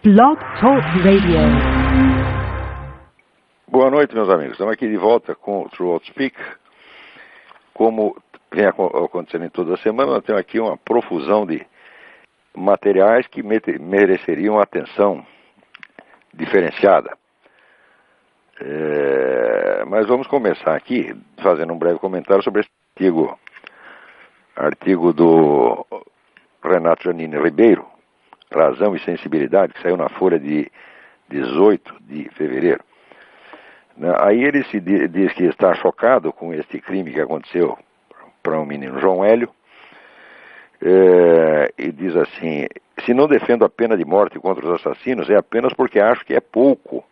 Blog Talk Radio. Boa noite, meus amigos. Estamos aqui de volta com o True Speak. Como vem acontecendo em toda a semana, nós temos aqui uma profusão de materiais que mereceriam atenção diferenciada. Mas vamos começar aqui fazendo um breve comentário sobre esse artigo do Renato Janine Ribeiro, Razão e Sensibilidade, que saiu na Folha de 18 de fevereiro. Aí ele diz que está chocado com este crime que aconteceu para o menino João Hélio, e diz assim: se não defendo a pena de morte contra os assassinos, é apenas porque acho que é pouco.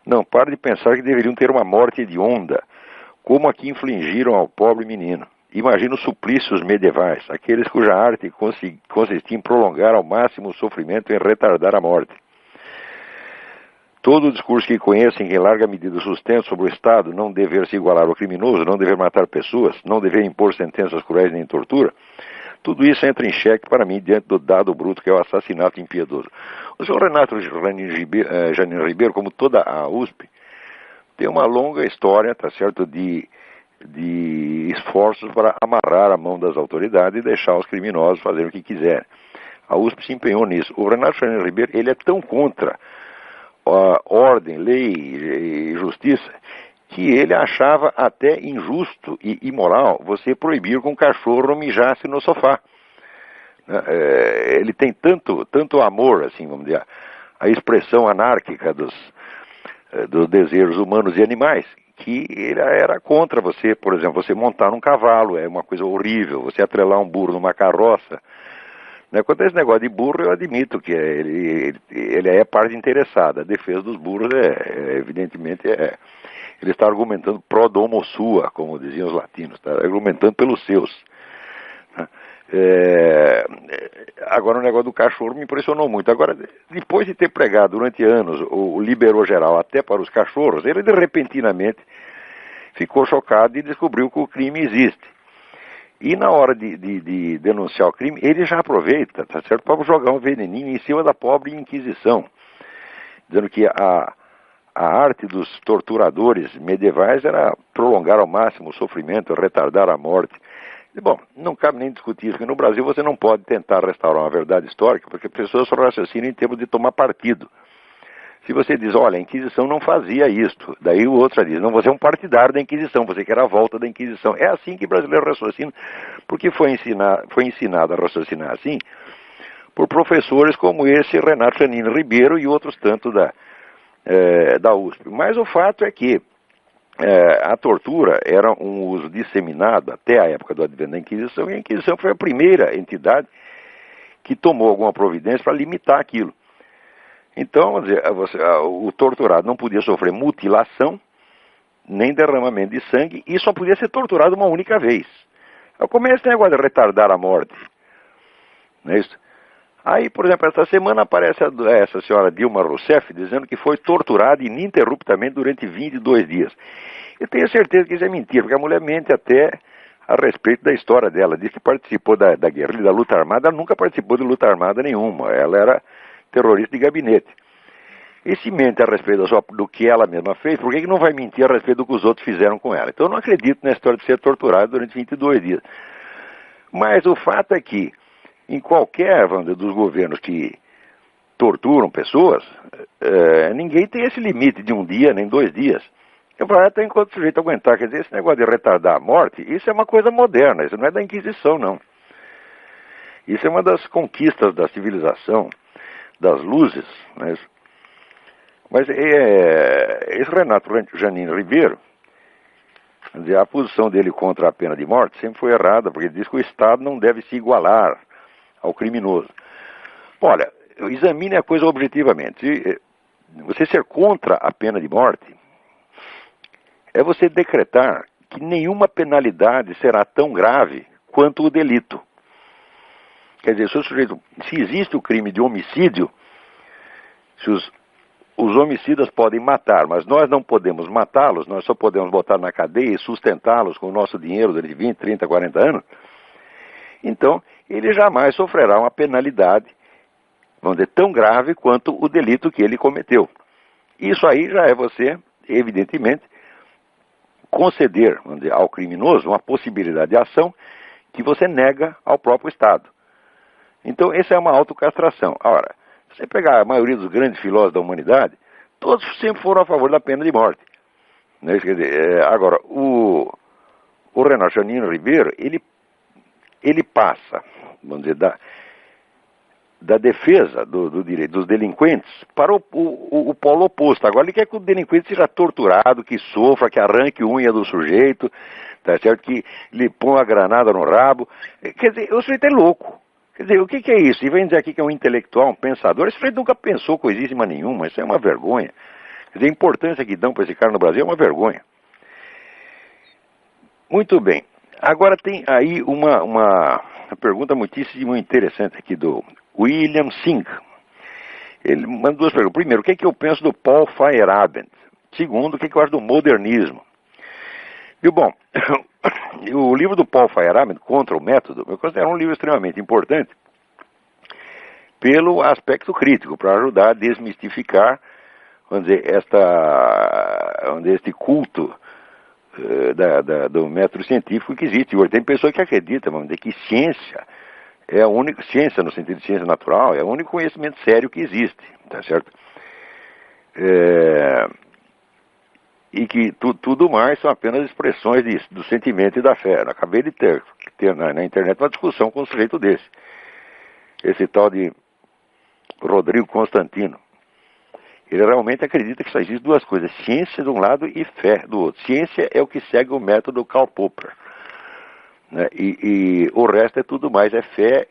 Não pare de pensar que deveriam ter uma morte hedionda, como a que infligiram ao pobre menino. Imagina os suplícios medievais, aqueles cuja arte consistia em prolongar ao máximo o sofrimento e em retardar a morte. Todo o discurso que conhecem, em larga medida, sustenta sobre o Estado não dever se igualar ao criminoso, não dever matar pessoas, não dever impor sentenças cruéis nem tortura, tudo isso entra em xeque para mim diante do dado bruto que é o assassinato impiedoso. O senhor Renato Janine Ribeiro, como toda a USP, tem uma longa história, tá certo, de esforços para amarrar a mão das autoridades e deixar os criminosos fazerem o que quiserem. A USP se empenhou nisso. O Renato Janine Ribeiro, ele é tão contra a ordem, lei e justiça, que ele achava até injusto e imoral você proibir que um cachorro mijasse no sofá. Ele tem tanto amor, assim, vamos dizer, a expressão anárquica dos desejos humanos e animais, que ele era contra você, por exemplo, você montar num cavalo, é uma coisa horrível, você atrelar um burro numa carroça. Quanto a esse negócio de burro, eu admito que ele é parte interessada. A defesa dos burros, evidentemente, ele está argumentando pro domo sua, como diziam os latinos, está argumentando pelos seus. Agora, o negócio do cachorro me impressionou muito. Agora, depois de ter pregado durante anos o liberou geral até para os cachorros, ele repentinamente ficou chocado e descobriu que o crime existe. E na hora de denunciar o crime, ele já aproveita, tá certo, para jogar um veneninho em cima da pobre Inquisição, dizendo que a arte dos torturadores medievais era prolongar ao máximo o sofrimento, retardar a morte. E, bom, não cabe nem discutir isso, porque no Brasil você não pode tentar restaurar uma verdade histórica, porque as pessoas só raciocinam em termos de tomar partido. Se você diz, olha, a Inquisição não fazia isto, daí o outro diz, não, você é um partidário da Inquisição, você quer a volta da Inquisição. É assim que o brasileiro raciocina, porque foi ensinado a raciocinar assim por professores como esse Renato Janine Ribeiro e outros tantos da USP. Mas o fato é que a tortura era um uso disseminado até a época do advento da Inquisição, e a Inquisição foi a primeira entidade que tomou alguma providência para limitar aquilo. Então, vamos dizer, o torturado não podia sofrer mutilação, nem derramamento de sangue, e só podia ser torturado uma única vez. Como é esse negócio de retardar a morte? Não é isso? Aí, por exemplo, esta semana aparece essa senhora Dilma Rousseff dizendo que foi torturada ininterruptamente durante 22 dias. Eu tenho certeza que isso é mentira, porque a mulher mente até a respeito da história dela. Diz que participou da guerrilha, da luta armada. Ela nunca participou de luta armada nenhuma. Ela era terrorista de gabinete. E se mente a respeito do que ela mesma fez, por que não vai mentir a respeito do que os outros fizeram com ela? Então eu não acredito na história de ser torturado durante 22 dias. Mas o fato é que, em qualquer dos governos que torturam pessoas, ninguém tem esse limite de um dia, nem 2 dias. Eu falo, até enquanto o sujeito aguentar. Quer dizer, esse negócio de retardar a morte, isso é uma coisa moderna, isso não é da Inquisição, não. Isso é uma das conquistas da civilização, das luzes, né? Mas esse Renato Janine Ribeiro, quer dizer, a posição dele contra a pena de morte sempre foi errada, porque ele diz que o Estado não deve se igualar ao criminoso. Olha, examine a coisa objetivamente. Você ser contra a pena de morte é você decretar que nenhuma penalidade será tão grave quanto o delito. Quer dizer, se existe o crime de homicídio, se os homicidas podem matar, mas nós não podemos matá-los, nós só podemos botar na cadeia e sustentá-los com o nosso dinheiro durante 20, 30, 40 anos, então ele jamais sofrerá uma penalidade vamos dizer, tão grave quanto o delito que ele cometeu. Isso aí já é você, evidentemente, conceder, vamos dizer, ao criminoso uma possibilidade de ação que você nega ao próprio Estado. Então, essa é uma autocastração. Ora, se você pegar a maioria dos grandes filósofos da humanidade, todos sempre foram a favor da pena de morte. Né? Quer dizer, agora, o Renato Janino Ribeiro, ele passa, vamos dizer, da defesa do direito dos delinquentes para o polo oposto. Agora ele quer que o delinquente seja torturado, que sofra, que arranque unha do sujeito, tá certo? Que lhe põe a granada no rabo. Quer dizer, o sujeito é louco. Quer dizer, o que é isso? E vem dizer aqui que é um intelectual, um pensador. Esse sujeito nunca pensou coisíssima nenhuma. Isso é uma vergonha. Quer dizer, a importância que dão para esse cara no Brasil é uma vergonha. Muito bem. Agora tem aí uma pergunta muitíssimo interessante aqui do William Singh. Ele manda duas perguntas. Primeiro, o que é que eu penso do Paul Feyerabend? Segundo, o que é que eu acho do modernismo? E bom, o livro do Paul Feyerabend, Contra o Método, eu considero um livro extremamente importante pelo aspecto crítico, para ajudar a desmistificar, vamos dizer, este culto do método científico que existe. Hoje tem pessoas que acreditam, vamos dizer, que ciência é a única, ciência no sentido de ciência natural, é o único conhecimento sério que existe, tá certo? E que tudo mais são apenas expressões do sentimento e da fé. Eu acabei de ter na internet uma discussão com um sujeito desse. Esse tal de Rodrigo Constantino. Ele realmente acredita que só existem duas coisas, ciência de um lado e fé do outro. Ciência é o que segue o método Karl Popper. Né? E o resto é tudo mais, é fé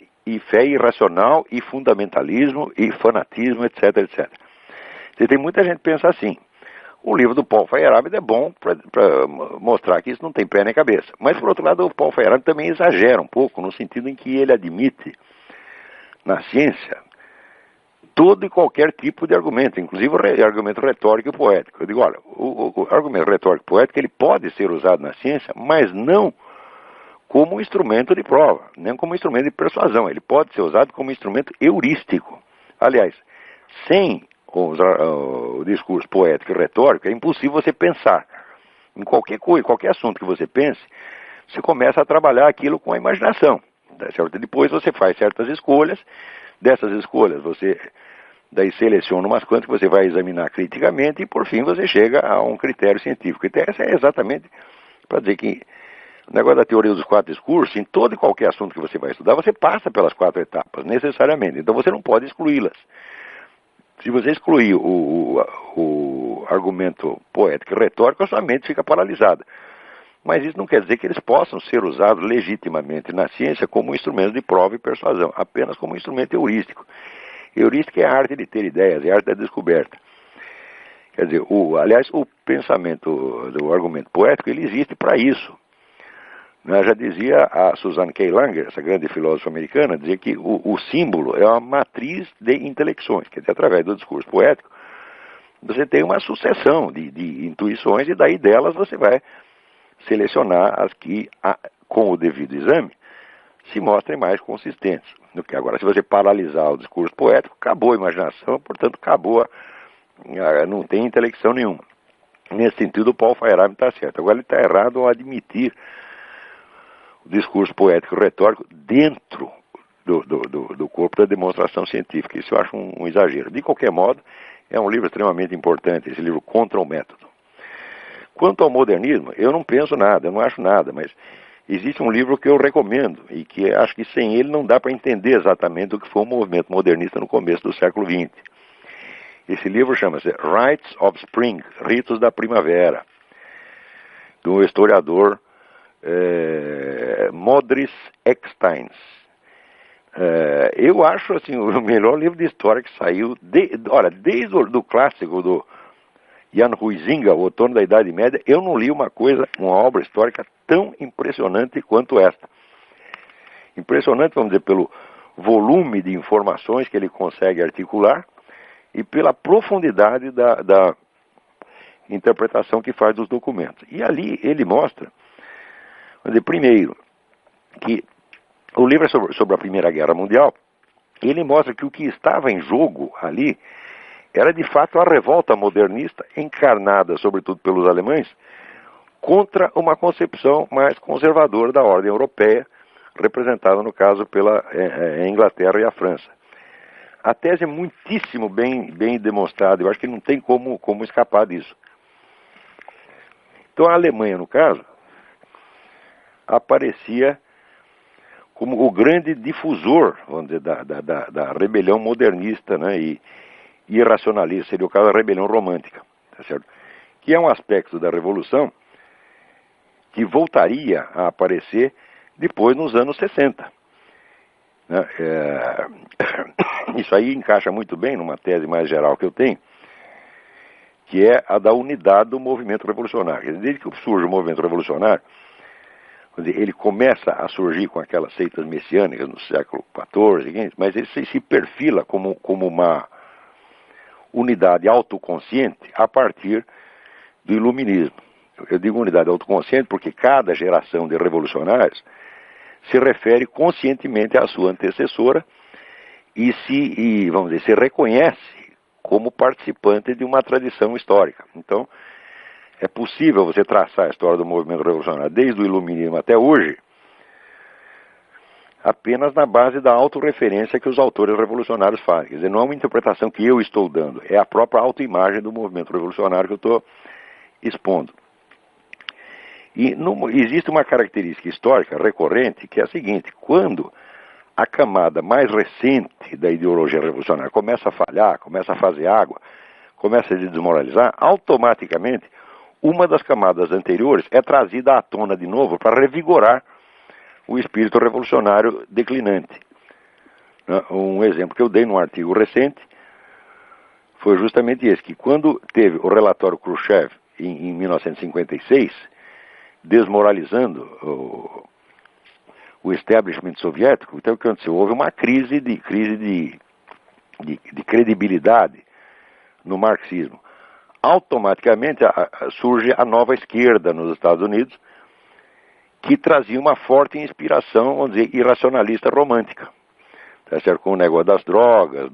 irracional, e fundamentalismo, e fanatismo, etc, etc. E tem muita gente que pensa assim. O livro do Paul Feyerabend é bom para mostrar que isso não tem pé nem cabeça. Mas, por outro lado, o Paul Feyerabend também exagera um pouco, no sentido em que ele admite, na ciência, todo e qualquer tipo de argumento, inclusive o argumento retórico e poético. Eu digo, olha, o argumento retórico e poético ele pode ser usado na ciência, mas não como instrumento de prova, nem como instrumento de persuasão. Ele pode ser usado como instrumento heurístico. Aliás, sem o discurso poético e retórico, é impossível você pensar. Em qualquer coisa, qualquer assunto que você pense, você começa a trabalhar aquilo com a imaginação. Tá certo? Depois você faz certas escolhas, dessas escolhas você daí seleciona umas quantas que você vai examinar criticamente e por fim você chega a um critério científico. Então essa é exatamente para dizer que o negócio da teoria dos quatro discursos, em todo e qualquer assunto que você vai estudar, você passa pelas quatro etapas, necessariamente. Então você não pode excluí-las. Se você excluir o argumento poético e retórico, a sua mente fica paralisada. Mas isso não quer dizer que eles possam ser usados legitimamente na ciência como instrumento de prova e persuasão, apenas como instrumento heurístico. Heurística é a arte de ter ideias, é a arte da descoberta. Quer dizer, aliás, o pensamento do argumento poético, ele existe para isso. Já dizia a Suzanne K. Langer, essa grande filósofa americana, dizia que o símbolo é uma matriz de intelecções, quer dizer, através do discurso poético, você tem uma sucessão de intuições e daí delas você vai selecionar as que, com o devido exame, se mostrem mais consistentes. Agora, se você paralisar o discurso poético, acabou a imaginação, portanto, não tem intelecção nenhuma. Nesse sentido, o Paul Feyerabend está certo. Agora, ele está errado ao admitir o discurso poético retórico dentro do corpo da demonstração científica. Isso eu acho um exagero. De qualquer modo, é um livro extremamente importante, esse livro Contra o Método. Quanto ao modernismo, eu não penso nada, eu não acho nada, mas existe um livro que eu recomendo e que acho que sem ele não dá para entender exatamente o que foi o movimento modernista no começo do século XX. Esse livro chama-se Rites of Spring, Ritos da Primavera, do historiador Modris Eksteins. Eu acho assim, o melhor livro de história que saiu, desde o clássico do Jan Huizinga, O Outono da Idade Média, eu não li uma obra histórica tão impressionante quanto esta. Impressionante, vamos dizer, pelo volume de informações que ele consegue articular e pela profundidade da interpretação que faz dos documentos. E ali ele mostra, vamos dizer, primeiro, que o livro é sobre a Primeira Guerra Mundial, ele mostra que o que estava em jogo ali era de fato a revolta modernista, encarnada sobretudo pelos alemães, contra uma concepção mais conservadora da ordem europeia, representada no caso pela Inglaterra e a França. A tese é muitíssimo bem demonstrada, eu acho que não tem como escapar disso. Então a Alemanha, no caso, aparecia como o grande difusor, vamos dizer, da rebelião modernista, né, e irracionalista, seria o caso da rebelião romântica, tá certo? Que é um aspecto da Revolução que voltaria a aparecer depois nos anos 60. Né? Isso aí encaixa muito bem numa tese mais geral que eu tenho, que é a da unidade do movimento revolucionário. Desde que surge o movimento revolucionário, ele começa a surgir com aquelas seitas messiânicas no século XIV, mas ele se perfila como uma unidade autoconsciente a partir do iluminismo. Eu digo unidade autoconsciente porque cada geração de revolucionários se refere conscientemente à sua antecessora e vamos dizer, se reconhece como participante de uma tradição histórica. Então, é possível você traçar a história do movimento revolucionário desde o iluminismo até hoje apenas na base da autorreferência que os autores revolucionários fazem. Quer dizer, não é uma interpretação que eu estou dando, é a própria autoimagem do movimento revolucionário que eu estou expondo. E existe uma característica histórica recorrente que é a seguinte: quando a camada mais recente da ideologia revolucionária começa a falhar, começa a fazer água, começa a se desmoralizar, automaticamente uma das camadas anteriores é trazida à tona de novo para revigorar o espírito revolucionário declinante. Um exemplo que eu dei num artigo recente foi justamente esse, que quando teve o relatório Khrushchev em 1956, desmoralizando o establishment soviético, então o que aconteceu? Houve uma crise de credibilidade no marxismo. Automaticamente surge a nova esquerda nos Estados Unidos, que trazia uma forte inspiração, vamos dizer, irracionalista romântica. Tá certo? Com o negócio das drogas,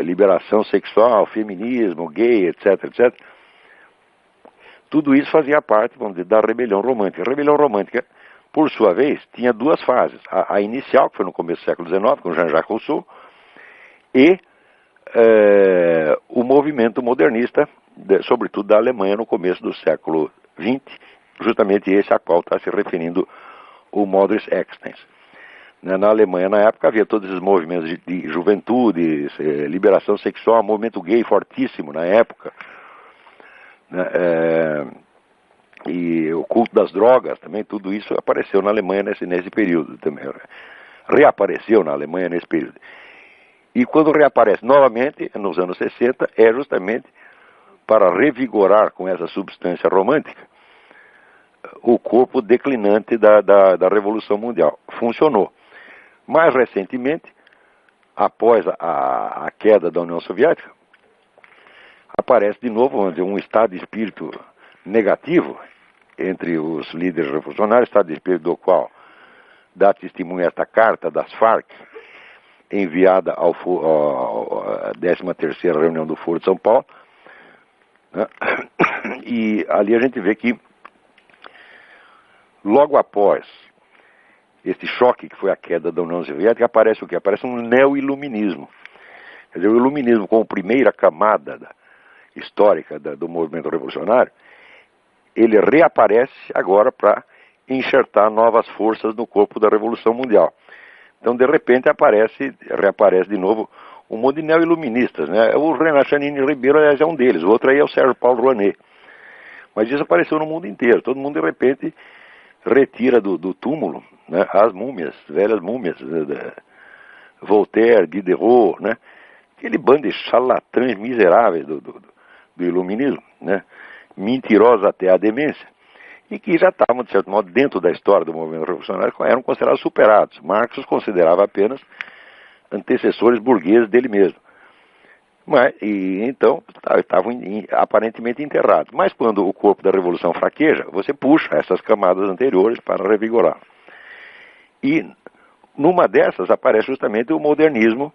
liberação sexual, feminismo, gay, etc, etc. Tudo isso fazia parte, vamos dizer, da rebelião romântica. A rebelião romântica, por sua vez, tinha duas fases. A inicial, que foi no começo do século XIX, com Jean-Jacques Rousseau, e o movimento modernista, sobretudo da Alemanha, no começo do século XX, justamente esse a qual está se referindo o Modris Extens. Na Alemanha, na época, havia todos esses movimentos de juventude, liberação sexual, movimento gay fortíssimo na época, e o culto das drogas também, tudo isso apareceu na Alemanha nesse período também. Reapareceu na Alemanha nesse período. E quando reaparece novamente, nos anos 60, é justamente para revigorar com essa substância romântica o corpo declinante da Revolução Mundial. Funcionou. Mais recentemente, após a queda da União Soviética, aparece de novo, vamos dizer, um estado de espírito negativo entre os líderes revolucionários, estado de espírito do qual dá testemunho esta carta das Farc, enviada à 13ª reunião do Foro de São Paulo, né? E ali a gente vê que logo após esse choque que foi a queda da União Soviética, aparece o quê? Aparece um neo-iluminismo. Quer dizer, o iluminismo como primeira camada histórica do movimento revolucionário, ele reaparece agora para enxertar novas forças no corpo da Revolução Mundial. Então, de repente, reaparece de novo um monte de neo-iluministas, né? O Renan Chanini Ribeiro, aliás, é um deles, o outro aí é o Sérgio Paulo Rouanet. Mas isso apareceu no mundo inteiro, todo mundo, de repente, retira do túmulo, né, as múmias, velhas múmias, Voltaire, Diderot, né? Aquele bando de charlatães miseráveis do iluminismo, né? Mentirosos até a demência, e que já estavam, de certo modo, dentro da história do movimento revolucionário, eram considerados superados. Marx os considerava apenas antecessores burgueses dele mesmo. Então, estavam aparentemente enterrados. Mas quando o corpo da revolução fraqueja, você puxa essas camadas anteriores para revigorar. E numa dessas aparece justamente o modernismo,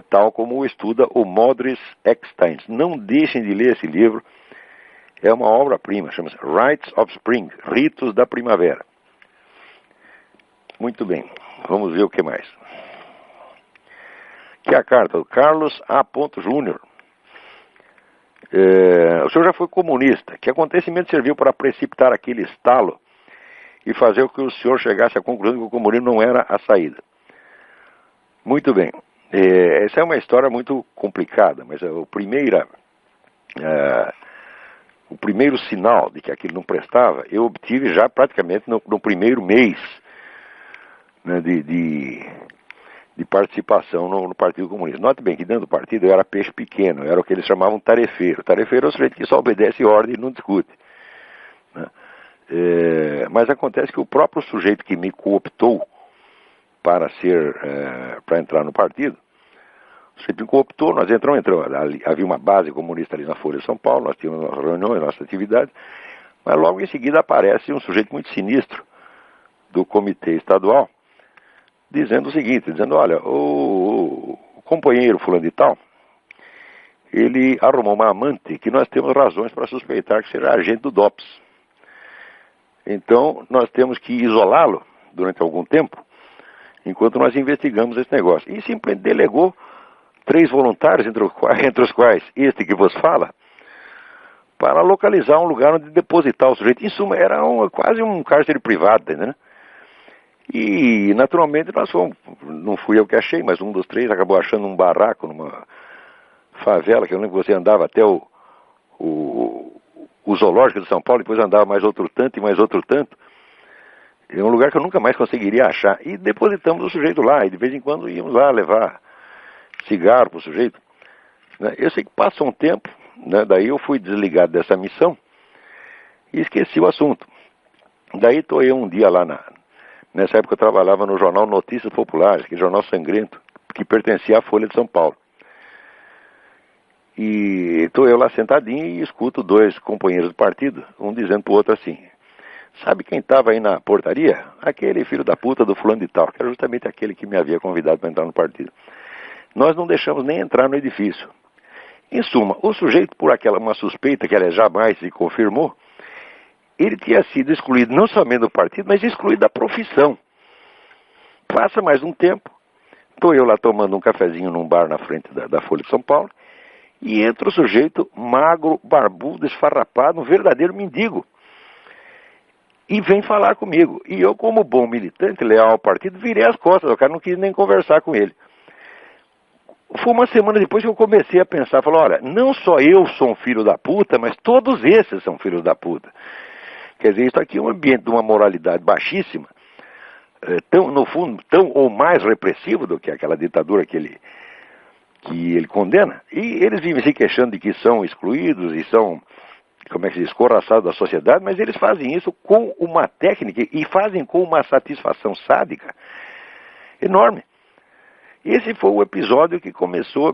tal como o estuda o Modris Eckstein. Não deixem de ler esse livro, é uma obra-prima, chama-se Rites of Spring, Ritos da Primavera. Muito bem, vamos ver o que mais. Aqui é a carta do Carlos A. Júnior. O senhor já foi comunista. Que acontecimento serviu para precipitar aquele estalo e fazer com que o senhor chegasse à conclusão que o comunismo não era a saída? Muito bem. Essa é uma história muito complicada, mas o primeiro sinal de que aquilo não prestava, eu obtive já praticamente no primeiro mês, né, de participação no Partido Comunista. Note bem que dentro do partido eu era peixe pequeno, eu era o que eles chamavam tarefeiro. Tarefeiro é o sujeito que só obedece ordem e não discute, né? Mas acontece que o próprio sujeito que me cooptou para entrar no partido, o sujeito me cooptou, nós entramos, havia uma base comunista ali na Folha de São Paulo, nós tínhamos nossas reuniões, nossas atividades, mas logo em seguida aparece um sujeito muito sinistro do comitê estadual, dizendo o seguinte, olha, o companheiro fulano de tal, ele arrumou uma amante que nós temos razões para suspeitar que seja agente do DOPS. Então, nós temos que isolá-lo durante algum tempo, enquanto nós investigamos esse negócio. E simplesmente delegou 3 voluntários, entre os quais este que vos fala, para localizar um lugar onde depositar o sujeito. Em suma, era quase um cárcere privado, né? E, naturalmente, nós fomos, não fui eu que achei, mas um dos 3 acabou achando um barraco numa favela, que eu lembro que você andava até o zoológico de São Paulo, depois andava mais outro tanto e mais outro tanto. É um lugar que eu nunca mais conseguiria achar. E depositamos o sujeito lá, e de vez em quando íamos lá levar cigarro para o sujeito. Eu sei que passou um tempo, né, daí eu fui desligado dessa missão e esqueci o assunto. Daí estou eu um dia lá nessa época eu trabalhava no jornal Notícias Populares, que é jornal sangrento, que pertencia à Folha de São Paulo. E estou eu lá sentadinho e escuto 2 companheiros do partido, um dizendo para o outro assim: sabe quem estava aí na portaria? Aquele filho da puta do fulano de tal, que era justamente aquele que me havia convidado para entrar no partido. Nós não deixamos nem entrar no edifício. Em suma, o sujeito, por uma suspeita que ela jamais se confirmou, ele tinha sido excluído não somente do partido, mas excluído da profissão. Passa mais um tempo, estou eu lá tomando um cafezinho num bar na frente da Folha de São Paulo, e entra o sujeito magro, barbudo, esfarrapado, um verdadeiro mendigo, e vem falar comigo. E eu, como bom militante, leal ao partido, virei as costas, o cara não quis nem conversar com ele. Foi uma semana depois que eu comecei a pensar, falei, olha, não só eu sou um filho da puta, mas todos esses são filhos da puta. Quer dizer, isso aqui é um ambiente de uma moralidade baixíssima, no fundo, tão ou mais repressivo do que aquela ditadura que ele condena, e eles vivem se queixando de que são excluídos e são, como é que se diz, escorraçados da sociedade, mas eles fazem isso com uma técnica e fazem com uma satisfação sádica enorme. Esse foi o episódio que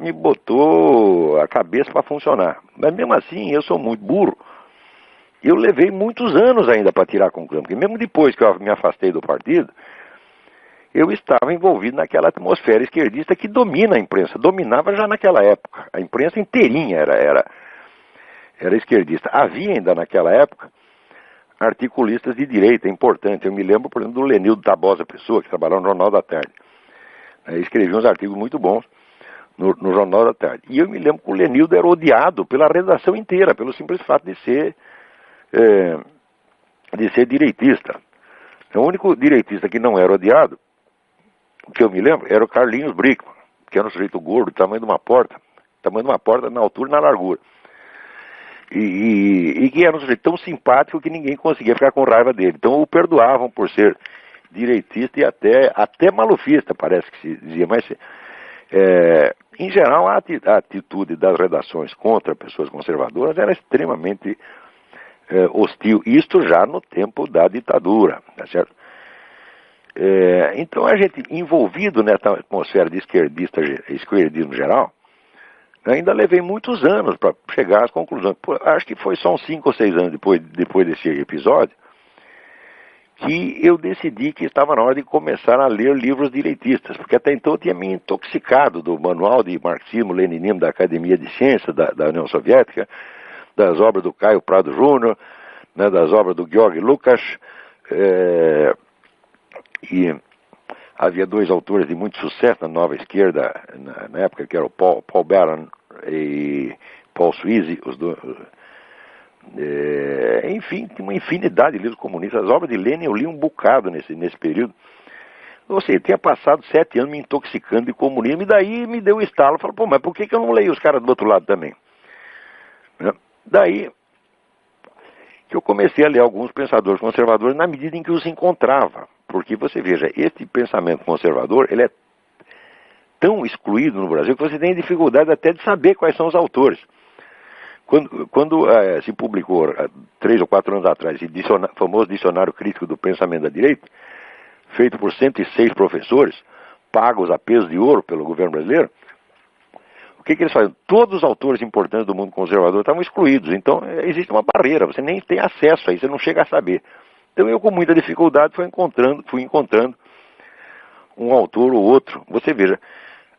me botou a cabeça para funcionar. Mas mesmo assim, eu sou muito burro. Eu levei muitos anos ainda para tirar a conclusão, porque mesmo depois que eu me afastei do partido, eu estava envolvido naquela atmosfera esquerdista que domina a imprensa, dominava já naquela época. A imprensa inteirinha era esquerdista. Havia ainda naquela época articulistas de direita importantes. Eu me lembro, por exemplo, do Lenildo Tabosa Pessoa, que trabalhava no Jornal da Tarde. Escrevia uns artigos muito bons no Jornal da Tarde. E eu me lembro que o Lenildo era odiado pela redação inteira, pelo simples fato de ser direitista. O único direitista que não era odiado, que eu me lembro, era o Carlinhos Brickman, que era um sujeito gordo, tamanho de uma porta na altura e na largura. E que era um sujeito tão simpático que ninguém conseguia ficar com raiva dele. Então o perdoavam por ser direitista e até malufista, parece que se dizia, mas em geral a atitude das redações contra pessoas conservadoras era extremamente hostil, isto já no tempo da ditadura, tá certo? Então a gente, envolvido nessa atmosfera de esquerdismo geral, ainda levei muitos anos para chegar às conclusões. Acho que foi só uns 5 ou 6 anos depois desse episódio, que eu decidi que estava na hora de começar a ler livros direitistas, porque até então eu tinha me intoxicado do manual de marxismo-leninismo da Academia de Ciências da União Soviética, das obras do Caio Prado Júnior, né, das obras do Georg Lukács, e havia dois autores de muito sucesso na nova esquerda, na época, que eram Paul Baran e Paul Sweezy, os dois. Enfim, tinha uma infinidade de livros comunistas. As obras de Lenin eu li um bocado nesse período. Ou seja, eu tinha passado 7 anos me intoxicando de comunismo, e daí me deu o estalo. Falei, pô, mas por que eu não leio os caras do outro lado também? Né? Daí que eu comecei a ler alguns pensadores conservadores na medida em que os encontrava. Porque você veja, esse pensamento conservador, ele é tão excluído no Brasil que você tem dificuldade até de saber quais são os autores. Quando se publicou, 3 ou 4 anos atrás, esse famoso Dicionário Crítico do Pensamento da Direita, feito por 106 professores, pagos a peso de ouro pelo governo brasileiro, o que eles fazem? Todos os autores importantes do mundo conservador estavam excluídos. Então, existe uma barreira, você nem tem acesso a isso, você não chega a saber. Então, eu, com muita dificuldade, fui encontrando um autor ou outro. Você veja,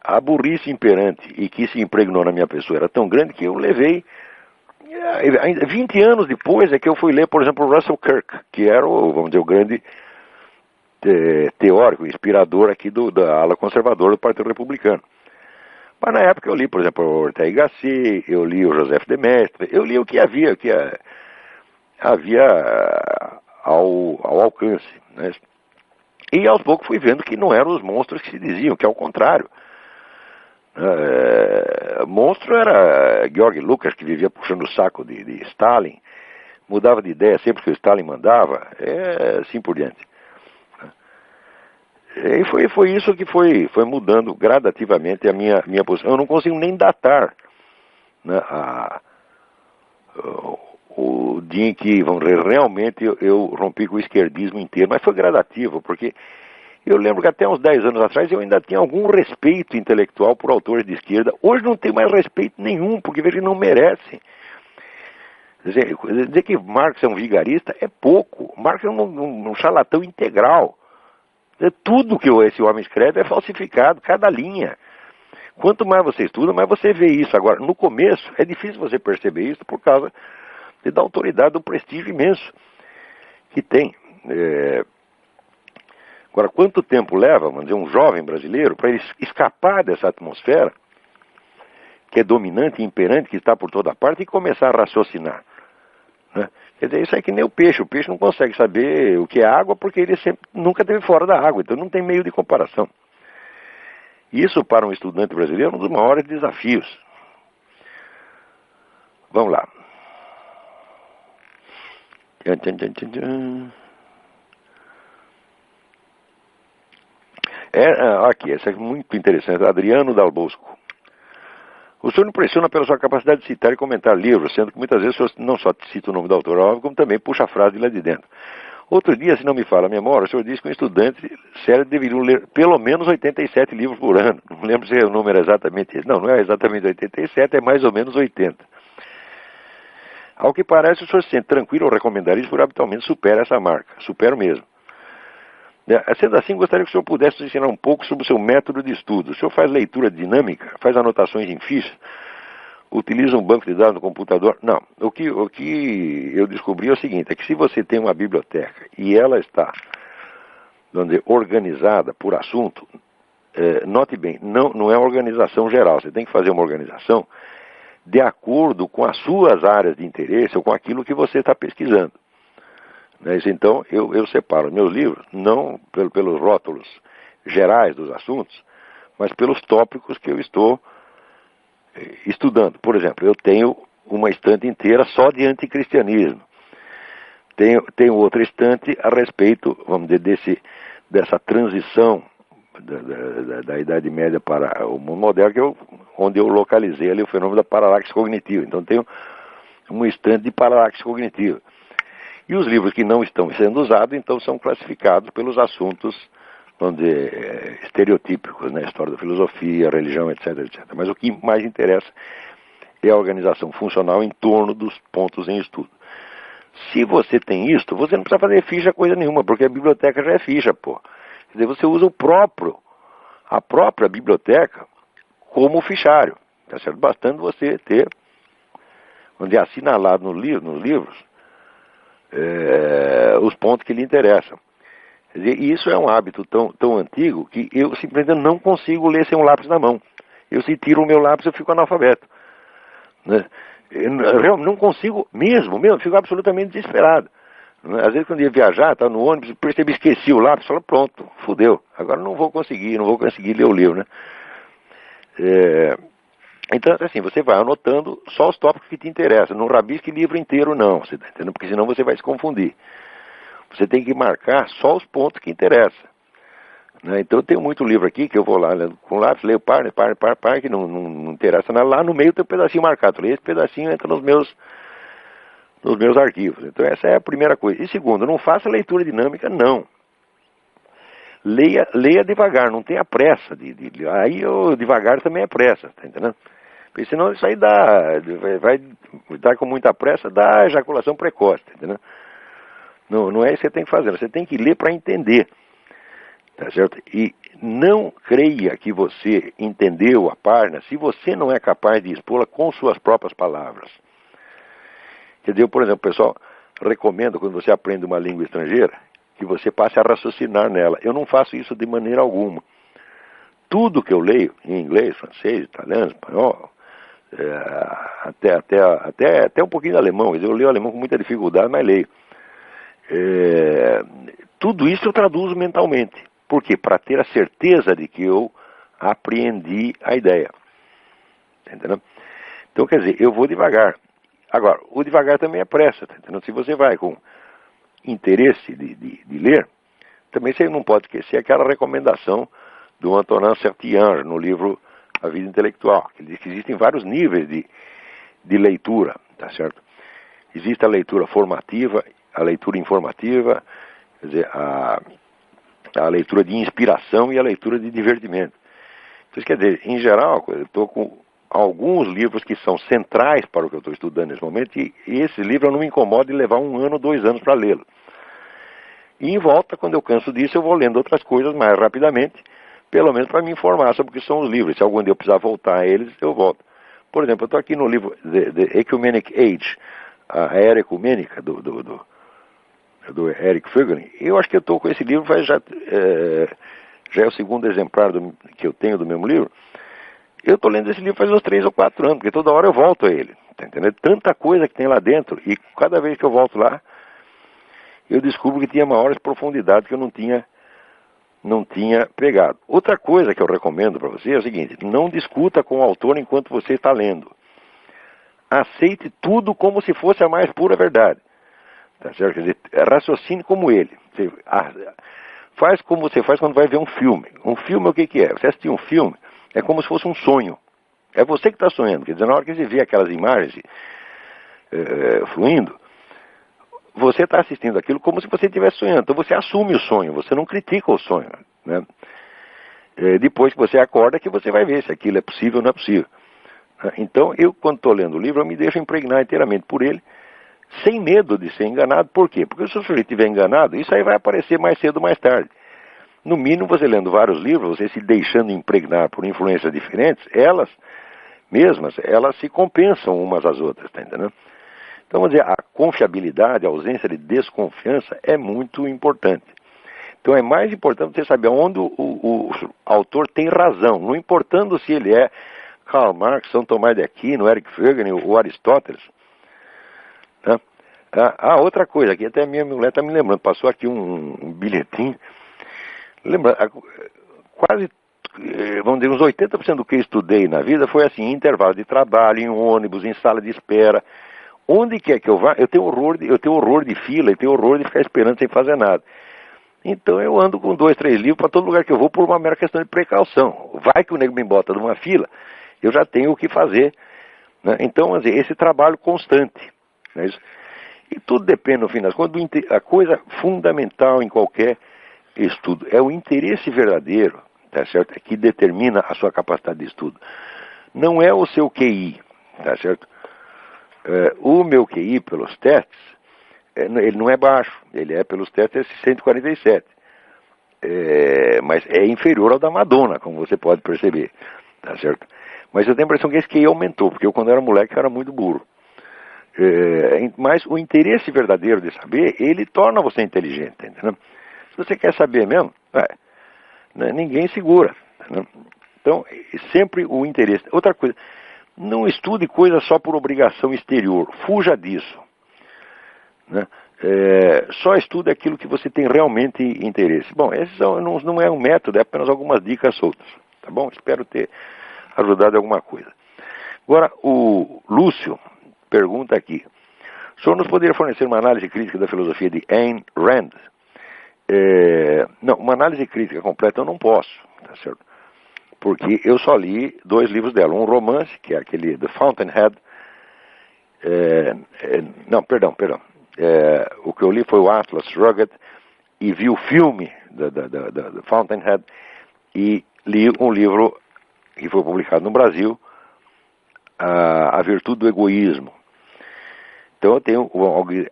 a burrice imperante e que se impregnou na minha pessoa era tão grande que eu levei... 20 anos depois é que eu fui ler, por exemplo, Russell Kirk, que era vamos dizer, o grande teórico, inspirador aqui da ala conservadora do Partido Republicano. Mas na época eu li, por exemplo, o Ortega y Gasset, eu li o Joseph de Maistre, eu li o que havia ao alcance, né? E aos poucos fui vendo que não eram os monstros que se diziam, que ao contrário. Monstro era Georg Lukács, que vivia puxando o saco de Stalin, mudava de ideia sempre que o Stalin mandava, assim por diante. E foi isso que foi mudando gradativamente a minha posição. Eu não consigo nem datar, né, o dia em que, vamos dizer, realmente eu rompi com o esquerdismo inteiro, mas foi gradativo, porque eu lembro que até uns 10 anos atrás eu ainda tinha algum respeito intelectual por autores de esquerda. Hoje não tenho mais respeito nenhum, porque vejo que não merecem. Dizer que Marx é um vigarista é pouco. Marx é um charlatão integral. Tudo que esse homem escreve é falsificado, cada linha. Quanto mais você estuda, mais você vê isso. Agora, no começo, é difícil você perceber isso por causa da autoridade, do prestígio imenso que tem. Agora, quanto tempo leva, vamos dizer, um jovem brasileiro para ele escapar dessa atmosfera que é dominante e imperante, que está por toda parte, e começar a raciocinar, né? Quer dizer, isso é que nem o peixe não consegue saber o que é água porque ele nunca esteve fora da água, então não tem meio de comparação. Isso, para um estudante brasileiro, é um dos maiores desafios. Vamos lá. Aqui, essa é muito interessante. Adriano Dal Bosco. O senhor impressiona pela sua capacidade de citar e comentar livros, sendo que muitas vezes o senhor não só cita o nome do autor, como também puxa a frase de lá de dentro. Outro dia, se não me falha a memória, o senhor disse que um estudante sério deveria ler pelo menos 87 livros por ano. Não lembro se o número é exatamente esse. Não é exatamente 87, é mais ou menos 80. Ao que parece, o senhor se sente tranquilo ao recomendar isso, porque habitualmente supera essa marca. Supero mesmo. Sendo assim, gostaria que o senhor pudesse nos ensinar um pouco sobre o seu método de estudo. O senhor faz leitura dinâmica, faz anotações em fichas, utiliza um banco de dados no computador? Não. O que eu descobri é o seguinte, é que se você tem uma biblioteca e ela está, vamos dizer, organizada por assunto, note bem, não é uma organização geral, você tem que fazer uma organização de acordo com as suas áreas de interesse ou com aquilo que você está pesquisando. Então, eu separo meus livros, não pelos rótulos gerais dos assuntos, mas pelos tópicos que eu estou estudando. Por exemplo, eu tenho uma estante inteira só de anticristianismo. Tenho outra estante a respeito, vamos dizer, dessa transição da Idade Média para o mundo moderno, onde eu localizei ali o fenômeno da paralaxe cognitiva. Então, tenho uma estante de paralaxe cognitiva. E os livros que não estão sendo usados, então, são classificados pelos assuntos, vamos dizer, estereotípicos, né? História da filosofia, religião, etc, etc. Mas o que mais interessa é a organização funcional em torno dos pontos em estudo. Se você tem isto, você não precisa fazer ficha coisa nenhuma, porque a biblioteca já é ficha, pô. Quer dizer, você usa a própria biblioteca como fichário, tá certo? Bastando você ter, onde é assinalado nos livros, os pontos que lhe interessam. Quer dizer, isso é um hábito tão antigo que eu simplesmente não consigo ler sem um lápis na mão. Eu, se tiro o meu lápis, eu fico analfabeto, né? Eu não consigo mesmo, fico absolutamente desesperado. Às vezes, quando eu ia viajar, estava no ônibus, percebi, esqueci o lápis, falei, pronto, fudeu, agora não vou conseguir ler o livro, né? Então, assim, você vai anotando só os tópicos que te interessam, não rabisque livro inteiro, não, você tá entendendo? Porque senão você vai se confundir. Você tem que marcar só os pontos que interessam, né? Então, eu tenho muito livro aqui que eu vou lá, né, com lápis, leio par, que não interessa nada. Lá no meio tem um pedacinho marcado. Esse pedacinho entra nos meus arquivos. Então, essa é a primeira coisa. E segundo, não faça leitura dinâmica, não. Leia devagar, não tenha pressa. Aí, devagar também é pressa, tá entendendo? Porque senão isso aí vai dar com muita pressa, dá ejaculação precoce, tá entendendo? Não é isso que você tem que fazer, você tem que ler para entender, tá certo? E não creia que você entendeu a página se você não é capaz de expô-la com suas próprias palavras. Quer dizer, por exemplo, pessoal, recomendo, quando você aprende uma língua estrangeira, que você passe a raciocinar nela. Eu não faço isso de maneira alguma. Tudo que eu leio, em inglês, francês, italiano, espanhol, até um pouquinho de alemão, eu leio alemão com muita dificuldade, mas leio. Tudo isso eu traduzo mentalmente. Por quê? Para ter a certeza de que eu apreendi a ideia. Entendeu? Então, quer dizer, eu vou devagar. Agora, o devagar também é pressa. Tá entendendo? Se você vai com interesse de ler, também você não pode esquecer aquela recomendação do Antonin Sertillanges no livro A Vida Intelectual, que diz que existem vários níveis de leitura, tá certo? Existe a leitura formativa, a leitura informativa, quer dizer, a leitura de inspiração e a leitura de divertimento. Então, quer dizer, em geral, eu estou com alguns livros que são centrais para o que eu estou estudando nesse momento, e esse livro eu não me incomodo de levar 1 ano, 2 anos para lê-lo. E em volta, quando eu canso disso, eu vou lendo outras coisas mais rapidamente, pelo menos para me informar sobre o que são os livros. Se algum dia eu precisar voltar a eles, eu volto. Por exemplo, eu estou aqui no livro The Ecumenic Age, a Era Ecumênica, do Eric Fögling. Eu acho que eu estou com esse livro, já é o segundo exemplar que eu tenho do mesmo livro. Eu estou lendo esse livro faz uns 3 ou 4 anos, porque toda hora eu volto a ele. Tá entendendo? Tanta coisa que tem lá dentro, e cada vez que eu volto lá, eu descubro que tinha maiores profundidades que eu não tinha pegado. Outra coisa que eu recomendo para você é o seguinte: não discuta com o autor enquanto você está lendo. Aceite tudo como se fosse a mais pura verdade. Tá certo? Quer dizer, raciocine como ele. Faz como você faz quando vai ver um filme. Um filme, o que é? Você assistir um filme, é como se fosse um sonho. É você que está sonhando. Quer dizer, na hora que você vê aquelas imagens fluindo, você está assistindo aquilo como se você estivesse sonhando. Então você assume o sonho, você não critica o sonho, né? Depois que você acorda, que você vai ver se aquilo é possível ou não é possível. Então, eu, quando estou lendo o livro, eu me deixo impregnar inteiramente por ele, sem medo de ser enganado. Por quê? Porque se o sujeito estiver enganado, isso aí vai aparecer mais cedo ou mais tarde. No mínimo, você lendo vários livros, você se deixando impregnar por influências diferentes, elas mesmas, elas se compensam umas às outras, tá entendendo? Então, vamos dizer, a confiabilidade, a ausência de desconfiança é muito importante. Então, é mais importante você saber onde o autor tem razão, não importando se ele é Karl Marx, São Tomás de Aquino, Eric Fögling ou Aristóteles. Né? Outra coisa, que até a minha mulher está me lembrando, passou aqui um bilhetinho. Lembra, quase, vamos dizer, uns 80% do que eu estudei na vida foi assim, em intervalo de trabalho, em ônibus, em sala de espera. Onde quer que eu vá, eu tenho horror de fila e tenho horror de ficar esperando sem fazer nada. Então eu ando com 2, 3 livros para todo lugar que eu vou por uma mera questão de precaução. Vai que o nego me bota numa fila, eu já tenho o que fazer. Né? Então, assim, esse trabalho constante. Né? E tudo depende, no fim das contas, a coisa fundamental em qualquer estudo é o interesse verdadeiro, tá certo? É que determina a sua capacidade de estudo. Não é o seu QI, tá certo? O meu QI, pelos testes, ele não é baixo, ele é, pelos testes, 147. Mas é inferior ao da Madonna, como você pode perceber, tá certo? Mas eu tenho a impressão que esse QI aumentou, porque eu, quando era moleque, era muito burro. Mas o interesse verdadeiro de saber, ele torna você inteligente, entendeu? Se você quer saber mesmo, ninguém segura, entendeu? Então, sempre o interesse. Outra coisa, não estude coisa só por obrigação exterior, fuja disso, né? Só estude aquilo que você tem realmente interesse. Bom, esse não é um método, é apenas algumas dicas soltas, tá bom? Espero ter ajudado em alguma coisa. Agora, o Lúcio pergunta aqui: o senhor nos poderia fornecer uma análise crítica da filosofia de Ayn Rand? Não, uma análise crítica completa eu não posso, tá certo? Porque eu só li 2 livros dela. Um romance, que é aquele The Fountainhead. O que eu li foi o Atlas Shrugged, e vi o filme da Fountainhead, e li um livro que foi publicado no Brasil, A Virtude do Egoísmo. Então eu tenho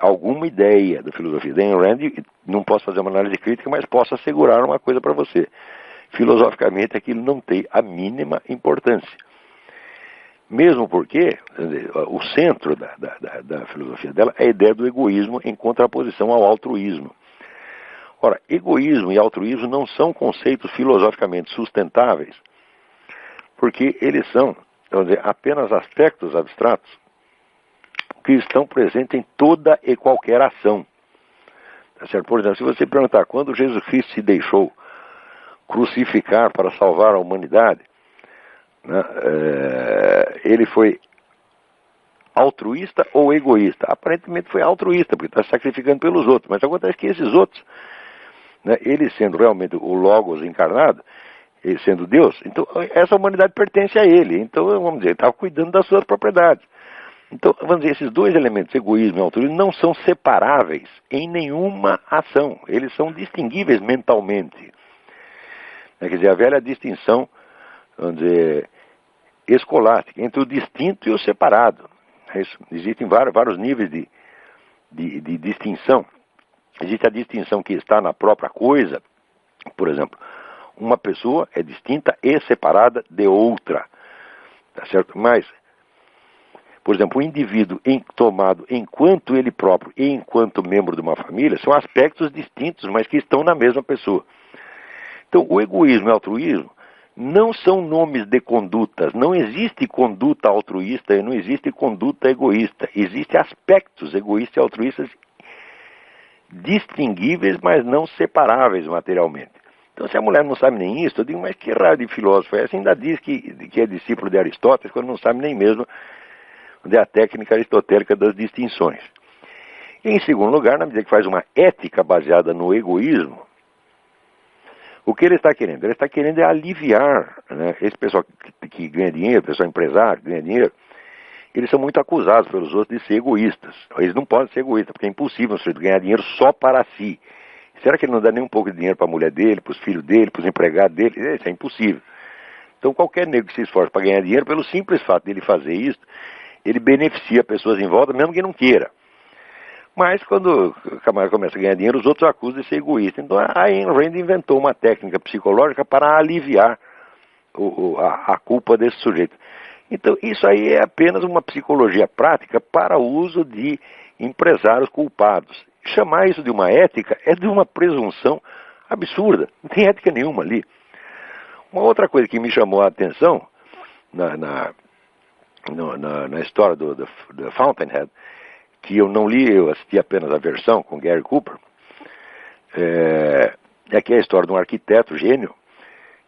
alguma ideia da filosofia da Ayn Rand. Não posso fazer uma análise crítica, mas posso assegurar uma coisa para você. Filosoficamente aquilo não tem a mínima importância. Mesmo porque o centro da filosofia dela é a ideia do egoísmo em contraposição ao altruísmo. Ora, egoísmo e altruísmo não são conceitos filosoficamente sustentáveis, porque eles são, vamos dizer, apenas aspectos abstratos que estão presentes em toda e qualquer ação. Tá certo? Por exemplo, se você perguntar quando Jesus Cristo se deixou crucificar para salvar a humanidade, né, ele foi altruísta ou egoísta? Aparentemente foi altruísta, porque está sacrificando pelos outros. Mas acontece que esses outros, né, ele sendo realmente o Logos encarnado, ele sendo Deus, então essa humanidade pertence a ele. Então, vamos dizer, ele estava cuidando das suas propriedades. Então, vamos dizer, esses 2 elementos, egoísmo e altruísmo, não são separáveis em nenhuma ação. Eles são distinguíveis mentalmente. Quer dizer, a velha distinção, vamos dizer, escolástica, entre o distinto e o separado. Existem vários níveis de distinção. Existe a distinção que está na própria coisa. Por exemplo, uma pessoa é distinta e separada de outra. Tá certo? Mas, por exemplo, o indivíduo tomado enquanto ele próprio e enquanto membro de uma família são aspectos distintos, mas que estão na mesma pessoa. Então, o egoísmo e o altruísmo não são nomes de condutas. Não existe conduta altruísta e não existe conduta egoísta. Existem aspectos egoístas e altruístas distinguíveis, mas não separáveis materialmente. Então, se a mulher não sabe nem isso, eu digo, mas que raio de filósofo é esse? Ainda diz que é discípulo de Aristóteles, quando não sabe nem mesmo onde é a técnica aristotélica das distinções. E, em segundo lugar, na medida que faz uma ética baseada no egoísmo, o que ele está querendo? Ele está querendo aliviar, né, esse pessoal que ganha dinheiro, pessoal empresário que ganha dinheiro, eles são muito acusados pelos outros de ser egoístas. Eles não podem ser egoístas, porque é impossível um sujeito ganhar dinheiro só para si. Será que ele não dá nem um pouco de dinheiro para a mulher dele, para os filhos dele, para os empregados dele? Isso é impossível. Então qualquer nego que se esforce para ganhar dinheiro, pelo simples fato dele fazer isso, ele beneficia pessoas em volta, mesmo que não queira. Mas quando o camarada começa a ganhar dinheiro, os outros acusam de ser egoísta. Então a Ayn Rand inventou uma técnica psicológica para aliviar a culpa desse sujeito. Então isso aí é apenas uma psicologia prática para o uso de empresários culpados. Chamar isso de uma ética é de uma presunção absurda. Não tem ética nenhuma ali. Uma outra coisa que me chamou a atenção na história do Fountainhead, que eu não li, eu assisti apenas a versão com Gary Cooper, é que é a história de um arquiteto gênio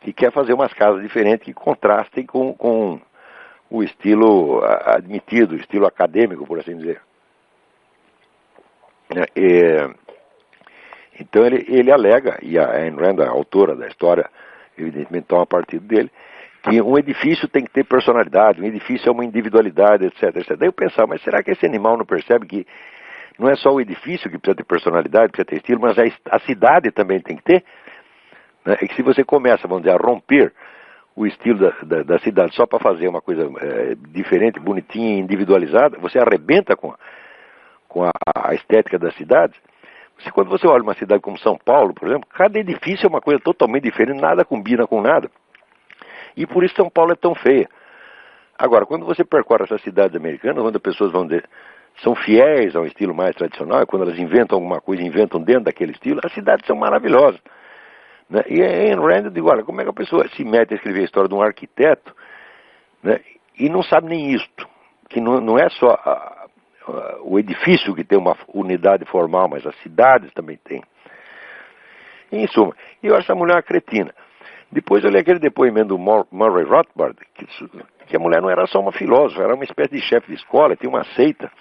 que quer fazer umas casas diferentes que contrastem com o estilo admitido, o estilo acadêmico, por assim dizer. Então ele alega, e a Ayn Rand, a autora da história, evidentemente toma partido dele, que um edifício tem que ter personalidade, um edifício é uma individualidade, etc, etc. Daí eu pensava, mas será que esse animal não percebe que não é só o edifício que precisa ter personalidade, precisa ter estilo, mas a cidade também tem que ter? Né? É que se você começa, vamos dizer, a romper o estilo da cidade só para fazer uma coisa diferente, bonitinha, individualizada, você arrebenta com com a estética das cidades. Quando você olha uma cidade como São Paulo, por exemplo, cada edifício é uma coisa totalmente diferente, nada combina com nada. E por isso São Paulo é tão feia. Agora, quando você percorre essas cidades americanas, onde as pessoas são fiéis a um estilo mais tradicional, e quando elas inventam alguma coisa, inventam dentro daquele estilo, as cidades são maravilhosas. Né? E em Rand, eu digo, olha, como é que a pessoa se mete a escrever a história de um arquiteto, né, e não sabe nem isto, que não é só o edifício que tem uma unidade formal, mas as cidades também têm. Em suma, eu acho essa mulher uma cretina. Depois eu li aquele depoimento do Murray Rothbard, que a mulher não era só uma filósofa, era uma espécie de chefe de escola, tinha uma seita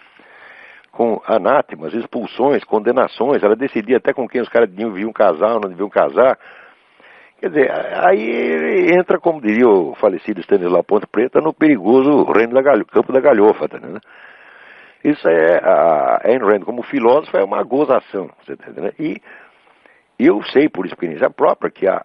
com anátemas, expulsões, condenações, ela decidia até com quem os caras deviam casar ou não deviam casar. Quer dizer, aí entra, como diria o falecido Stanislau Ponte Preta, no perigoso reino campo da galhofa, tá, né? Isso a Ayn Rand, como filósofa, é uma gozação, você tá entendendo? E eu sei, por experiência própria,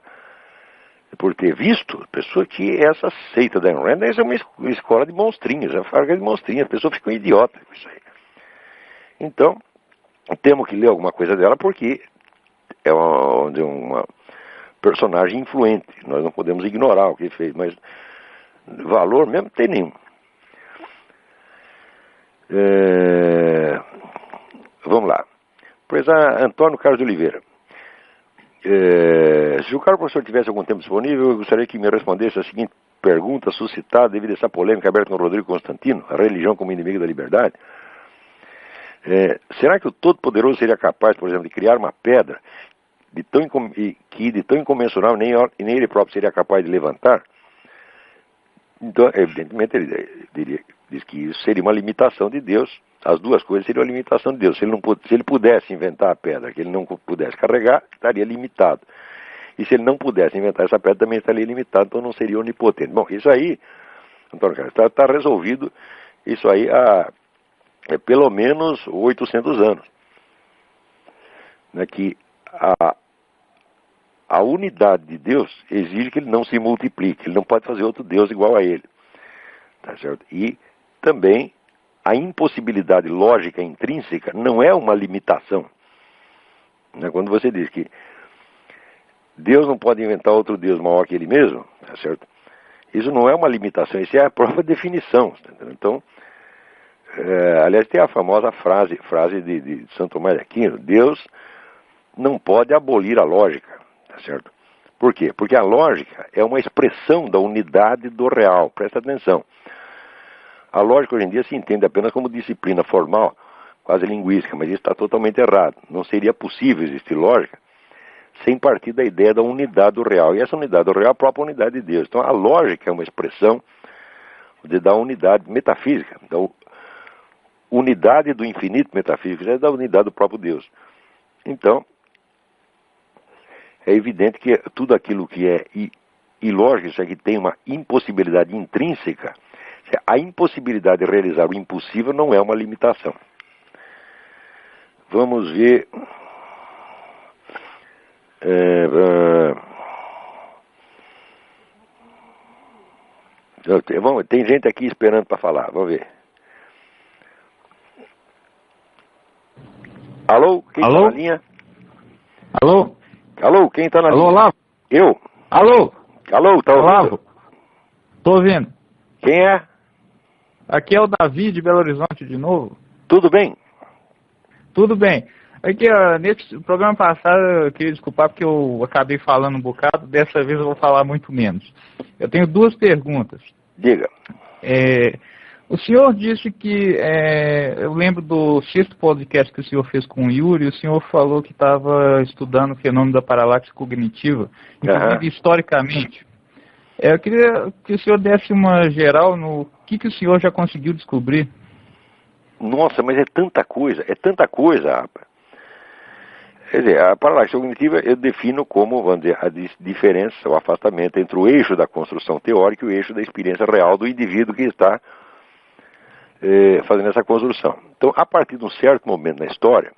por ter visto, a pessoa que essa seita da Ayn Rand é uma escola de monstrinhos, é uma fábrica de monstrinhos, as pessoas ficam idiotas com isso aí. Então, temos que ler alguma coisa dela, porque é uma personagem influente, nós não podemos ignorar o que ele fez, mas valor mesmo tem nenhum. Vamos lá. Prezar Antônio Carlos de Oliveira. Se o caro professor tivesse algum tempo disponível, eu gostaria que me respondesse a seguinte pergunta suscitada devido a essa polêmica aberta com o Rodrigo Constantino, a religião como inimigo da liberdade. Será que o Todo-Poderoso seria capaz, por exemplo, de criar uma pedra que de tão incomensurável nem ele próprio seria capaz de levantar? Então, evidentemente, ele diz que isso seria uma limitação de Deus. As duas coisas seriam uma limitação de Deus. Se ele pudesse inventar a pedra que ele não pudesse carregar, estaria limitado. E se ele não pudesse inventar essa pedra, também estaria limitado, então não seria onipotente. Bom, isso aí, Antônio Carlos, está resolvido isso aí há pelo menos 800 anos. Né, que a unidade de Deus exige que ele não se multiplique, ele não pode fazer outro Deus igual a ele. Tá certo? E também a impossibilidade lógica intrínseca não é uma limitação. Né? Quando você diz que Deus não pode inventar outro Deus maior que ele mesmo, tá certo? Isso não é uma limitação, isso é a própria definição. Tá entendendo? Então, aliás, tem a famosa frase de Santo Tomás de Aquino: Deus não pode abolir a lógica, tá certo? Por quê? Porque a lógica é uma expressão da unidade do real. Presta atenção. A lógica hoje em dia se entende apenas como disciplina formal, quase linguística, mas isso está totalmente errado. Não seria possível existir lógica sem partir da ideia da unidade do real. E essa unidade do real é a própria unidade de Deus. Então a lógica é uma expressão da unidade metafísica, da unidade do infinito metafísico, é da unidade do próprio Deus. Então, é evidente que tudo aquilo que é ilógico, isso aqui tem uma impossibilidade intrínseca. A impossibilidade de realizar o impossível não é uma limitação. Vamos ver. Tem gente aqui esperando para falar. Vamos ver. Alô? Quem está na linha? Alô? Alô, quem está na linha? Alô, Olavo? Eu. Alô? Alô, tá ouvindo? Olavo? Tô ouvindo. Quem é? Aqui é o Davi de Belo Horizonte de novo. Tudo bem? Tudo bem. Aqui, nesse programa passado, eu queria desculpar porque eu acabei falando um bocado. Dessa vez eu vou falar muito menos. Eu tenho duas perguntas. Diga. O senhor disse que, eu lembro do sexto podcast que o senhor fez com o Yuri, o senhor falou que estava estudando o fenômeno da paralaxe cognitiva, inclusive historicamente. Eu queria que o senhor desse uma geral no que o senhor já conseguiu descobrir. Nossa, mas é tanta coisa, rapaz. Quer dizer, a paralaxe cognitiva eu defino como, vamos dizer, a diferença, o afastamento entre o eixo da construção teórica e o eixo da experiência real do indivíduo que está fazendo essa construção. Então, a partir de um certo momento na história,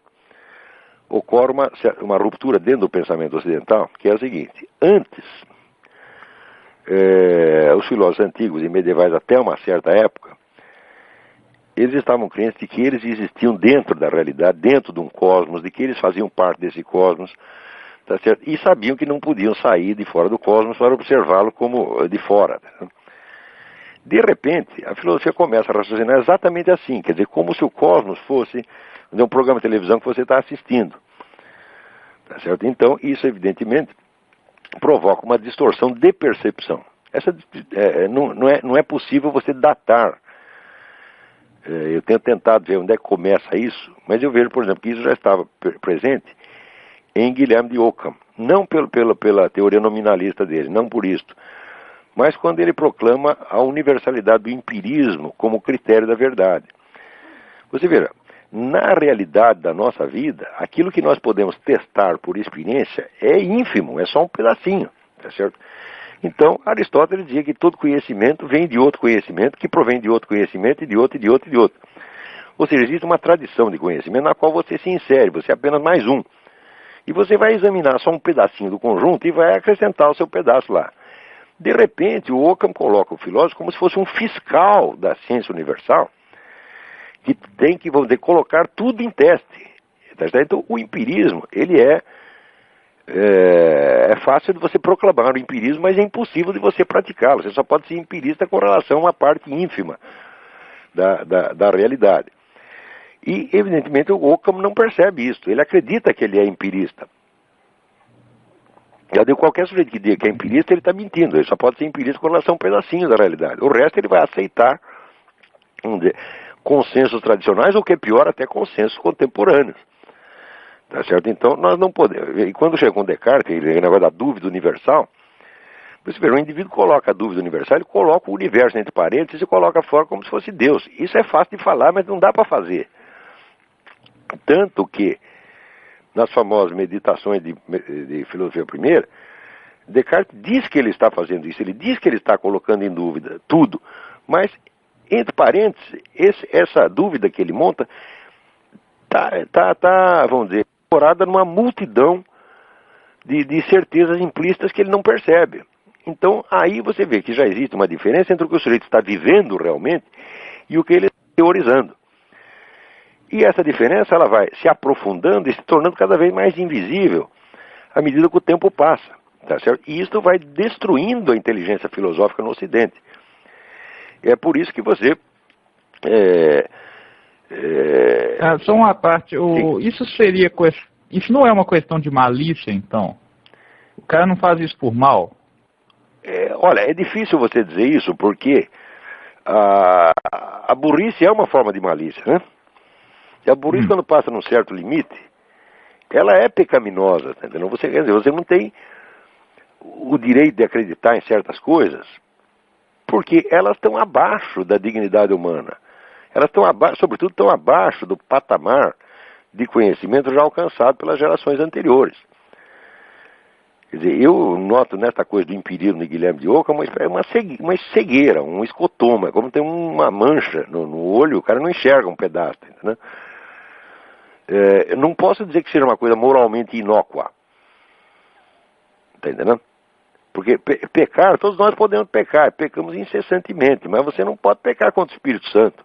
ocorre uma ruptura dentro do pensamento ocidental, que é o seguinte: antes, os filósofos antigos e medievais até uma certa época, eles estavam crentes de que eles existiam dentro da realidade, dentro de um cosmos, de que eles faziam parte desse cosmos, tá certo? E sabiam que não podiam sair de fora do cosmos para observá-lo como de fora. Tá? De repente, a filosofia começa a raciocinar exatamente assim, quer dizer, como se o cosmos fosse um programa de televisão que você está assistindo. Tá certo? Então, isso evidentemente provoca uma distorção de percepção. Não é possível você datar. Eu tenho tentado ver onde é que começa isso, mas eu vejo, por exemplo, que isso já estava presente em Guilherme de Ockham. Não pela teoria nominalista dele, não por isso, mas quando ele proclama a universalidade do empirismo como critério da verdade. Você verá, na realidade da nossa vida, aquilo que nós podemos testar por experiência é ínfimo, é só um pedacinho, tá certo? Então, Aristóteles dizia que todo conhecimento vem de outro conhecimento, que provém de outro conhecimento, e de outro, e de outro, e de outro. Ou seja, existe uma tradição de conhecimento na qual você se insere, você é apenas mais um. E você vai examinar só um pedacinho do conjunto e vai acrescentar o seu pedaço lá. De repente, o Ockham coloca o filósofo como se fosse um fiscal da ciência universal, que tem que, vamos dizer, colocar tudo em teste. Então, o empirismo, ele é fácil de você proclamar o empirismo, mas é impossível de você praticá-lo. Você só pode ser empirista com relação a uma parte ínfima da realidade. E, evidentemente, o Ockham não percebe isso. Ele acredita que ele é empirista. Já deu qualquer sujeito que diga que é empirista, ele está mentindo. Ele só pode ser empirista com relação a um pedacinho da realidade. O resto ele vai aceitar, vamos dizer, consensos tradicionais, ou que é pior, até consensos contemporâneos. Tá certo? Então, nós não podemos. E quando chega com Descartes, ele negócio da dúvida universal, você vê, o indivíduo coloca a dúvida universal, ele coloca o universo entre parênteses e coloca fora como se fosse Deus. Isso é fácil de falar, mas não dá para fazer. Tanto que, nas famosas meditações de filosofia primeira, Descartes diz que ele está fazendo isso, ele diz que ele está colocando em dúvida tudo, mas, entre parênteses, essa dúvida que ele monta tá, vamos dizer, incorporada numa multidão de certezas implícitas que ele não percebe. Então, aí você vê que já existe uma diferença entre o que o sujeito está vivendo realmente e o que ele está teorizando. E essa diferença ela vai se aprofundando e se tornando cada vez mais invisível à medida que o tempo passa. Tá certo? E isso vai destruindo a inteligência filosófica no Ocidente. É por isso que você... Só uma parte, isso não é uma questão de malícia, então? O cara não faz isso por mal? Olha, é difícil você dizer isso, porque a burrice é uma forma de malícia, né? E a burrice, quando passa num certo limite, ela é pecaminosa, tá entendendo? Quer dizer, você não tem o direito de acreditar em certas coisas, porque elas estão abaixo da dignidade humana. Elas estão sobretudo, estão abaixo do patamar de conhecimento já alcançado pelas gerações anteriores. Quer dizer, eu noto nessa coisa do empirismo de Guilherme de Ockham uma cegueira, um escotoma, como tem uma mancha no olho, o cara não enxerga um pedaço, entendeu? Eu não posso dizer que seja uma coisa moralmente inócua. Está entendendo? Porque pecar, todos nós podemos pecar, pecamos incessantemente, mas você não pode pecar contra o Espírito Santo.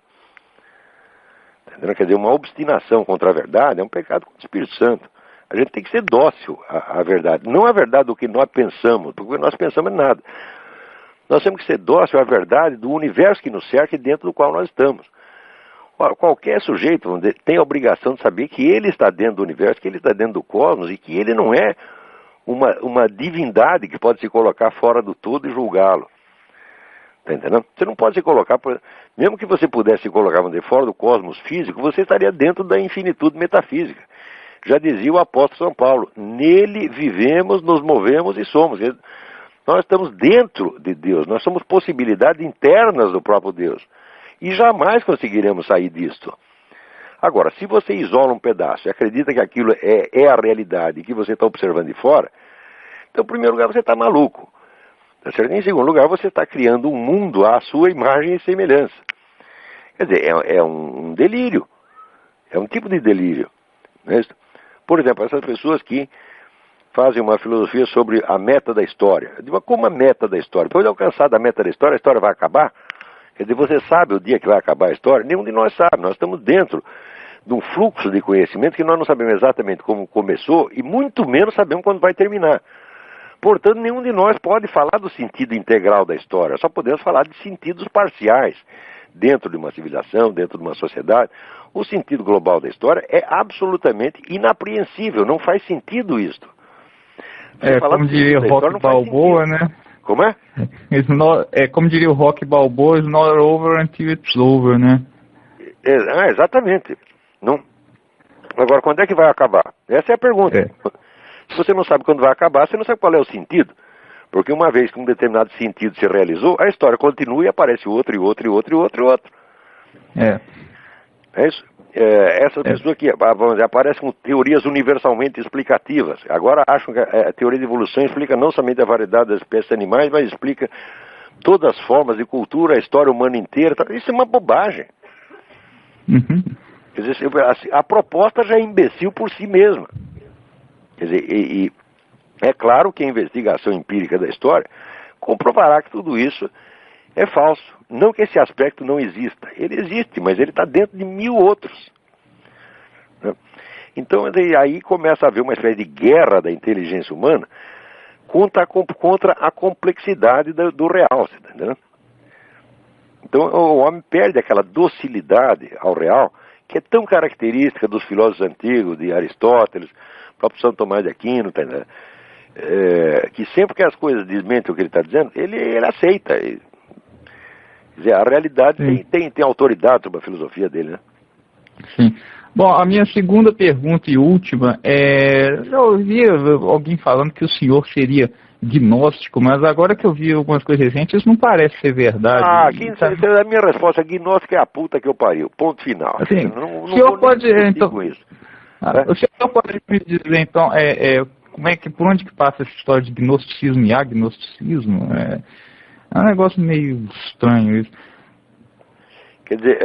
Entendeu? Quer dizer, uma obstinação contra a verdade é um pecado contra o Espírito Santo. A gente tem que ser dócil à verdade. Não a verdade do que nós pensamos, porque nós pensamos em nada. Nós temos que ser dócil à verdade do universo que nos cerca e dentro do qual nós estamos. Ora, qualquer sujeito, vamos dizer, tem a obrigação de saber que ele está dentro do universo, que ele está dentro do cosmos e que ele não é uma divindade que pode se colocar fora do todo e julgá-lo. Está entendendo? Você não pode se colocar, mesmo que você pudesse se colocar, vamos dizer, fora do cosmos físico, você estaria dentro da infinitude metafísica. Já dizia o apóstolo São Paulo, nele vivemos, nos movemos e somos. Nós estamos dentro de Deus, nós somos possibilidades internas do próprio Deus. E jamais conseguiremos sair disto. Agora, se você isola um pedaço e acredita que aquilo é a realidade e que você está observando de fora, então, em primeiro lugar, você está maluco. Tá certo? Em segundo lugar, você está criando um mundo à sua imagem e semelhança. Quer dizer, é um delírio. É um tipo de delírio. Não é isso? Por exemplo, essas pessoas que fazem uma filosofia sobre a meta da história. Eu digo, como a meta da história? Depois de alcançar a meta da história, a história vai acabar? Quer dizer, você sabe o dia que vai acabar a história? Nenhum de nós sabe. Nós estamos dentro de um fluxo de conhecimento que nós não sabemos exatamente como começou e muito menos sabemos quando vai terminar. Portanto, nenhum de nós pode falar do sentido integral da história. Só podemos falar de sentidos parciais dentro de uma civilização, dentro de uma sociedade. O sentido global da história é absolutamente inapreensível. Não faz sentido isto. Como diria o Rock Balboa, né? Como é? Como diria o Rock Balboa, it's not over until it's over, né? Exatamente. Não. Agora, quando é que vai acabar? Essa é a pergunta. Se você não sabe quando vai acabar, você não sabe qual é o sentido. Porque uma vez que um determinado sentido se realizou, a história continua e aparece outro, e outro, e outro, e outro, e outro. É isso? Essas pessoas que aparecem com teorias universalmente explicativas. Agora acham que a teoria de evolução explica não somente a variedade das espécies animais, mas explica todas as formas de cultura, a história humana inteira. Isso é uma bobagem. Uhum. Quer dizer, a proposta já é imbecil por si mesma. Quer dizer, e é claro que a investigação empírica da história comprovará que tudo isso é falso. Não que esse aspecto não exista. Ele existe, mas ele está dentro de 1000 outros. Então, aí começa a haver uma espécie de guerra da inteligência humana contra a complexidade do real. Você tá entendendo? Então, o homem perde aquela docilidade ao real, que é tão característica dos filósofos antigos, de Aristóteles, próprio Santo Tomás de Aquino, tá entendendo? Que sempre que as coisas desmentem o que ele está dizendo, ele aceita. Quer dizer, a realidade tem autoridade sobre a filosofia dele, né? Sim. Bom, a minha segunda pergunta e última eu ouvi alguém falando que o senhor seria gnóstico, mas agora que eu vi algumas coisas recentes, isso não parece ser verdade. A minha resposta é gnóstico é a puta que eu pariu. Ponto final. Assim, não o senhor pode, então, com isso. O senhor pode me dizer, então, por onde que passa essa história de gnosticismo e agnosticismo? É um negócio meio estranho isso. Quer dizer,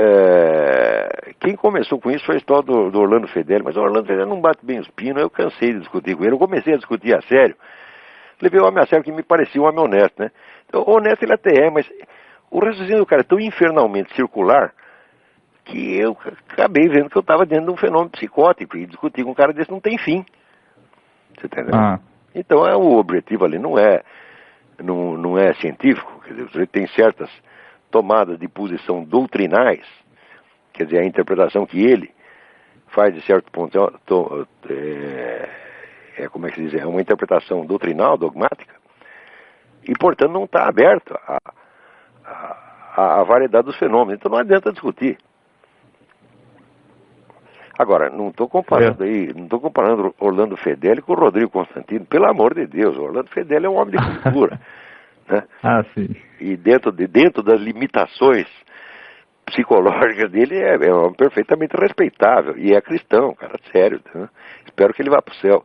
quem começou com isso foi a história do Orlando Fedeli, mas o Orlando Fedeli não bate bem os pinos, eu cansei de discutir com ele, eu comecei a discutir a sério, levei o homem a sério que me parecia um homem honesto, né? Então, honesto ele até é, mas o raciocínio do cara é tão infernalmente circular que eu acabei vendo que eu estava dentro de um fenômeno psicótico e discutir com um cara desse não tem fim. Você entendeu? Então o objetivo ali não é científico, quer dizer, tem certas tomadas de posição doutrinais, quer dizer, a interpretação que ele faz de certo ponto como é que se diz? É uma interpretação doutrinal, dogmática, e portanto não está aberto à variedade dos fenômenos, então não adianta discutir. Agora, não estou comparando Orlando Fedeli com o Rodrigo Constantino, pelo amor de Deus, o Orlando Fedeli é um homem de cultura. Né? Sim. E dentro das limitações psicológicas dele é um homem perfeitamente respeitável, e é cristão, cara, sério, né? Espero que ele vá para o céu.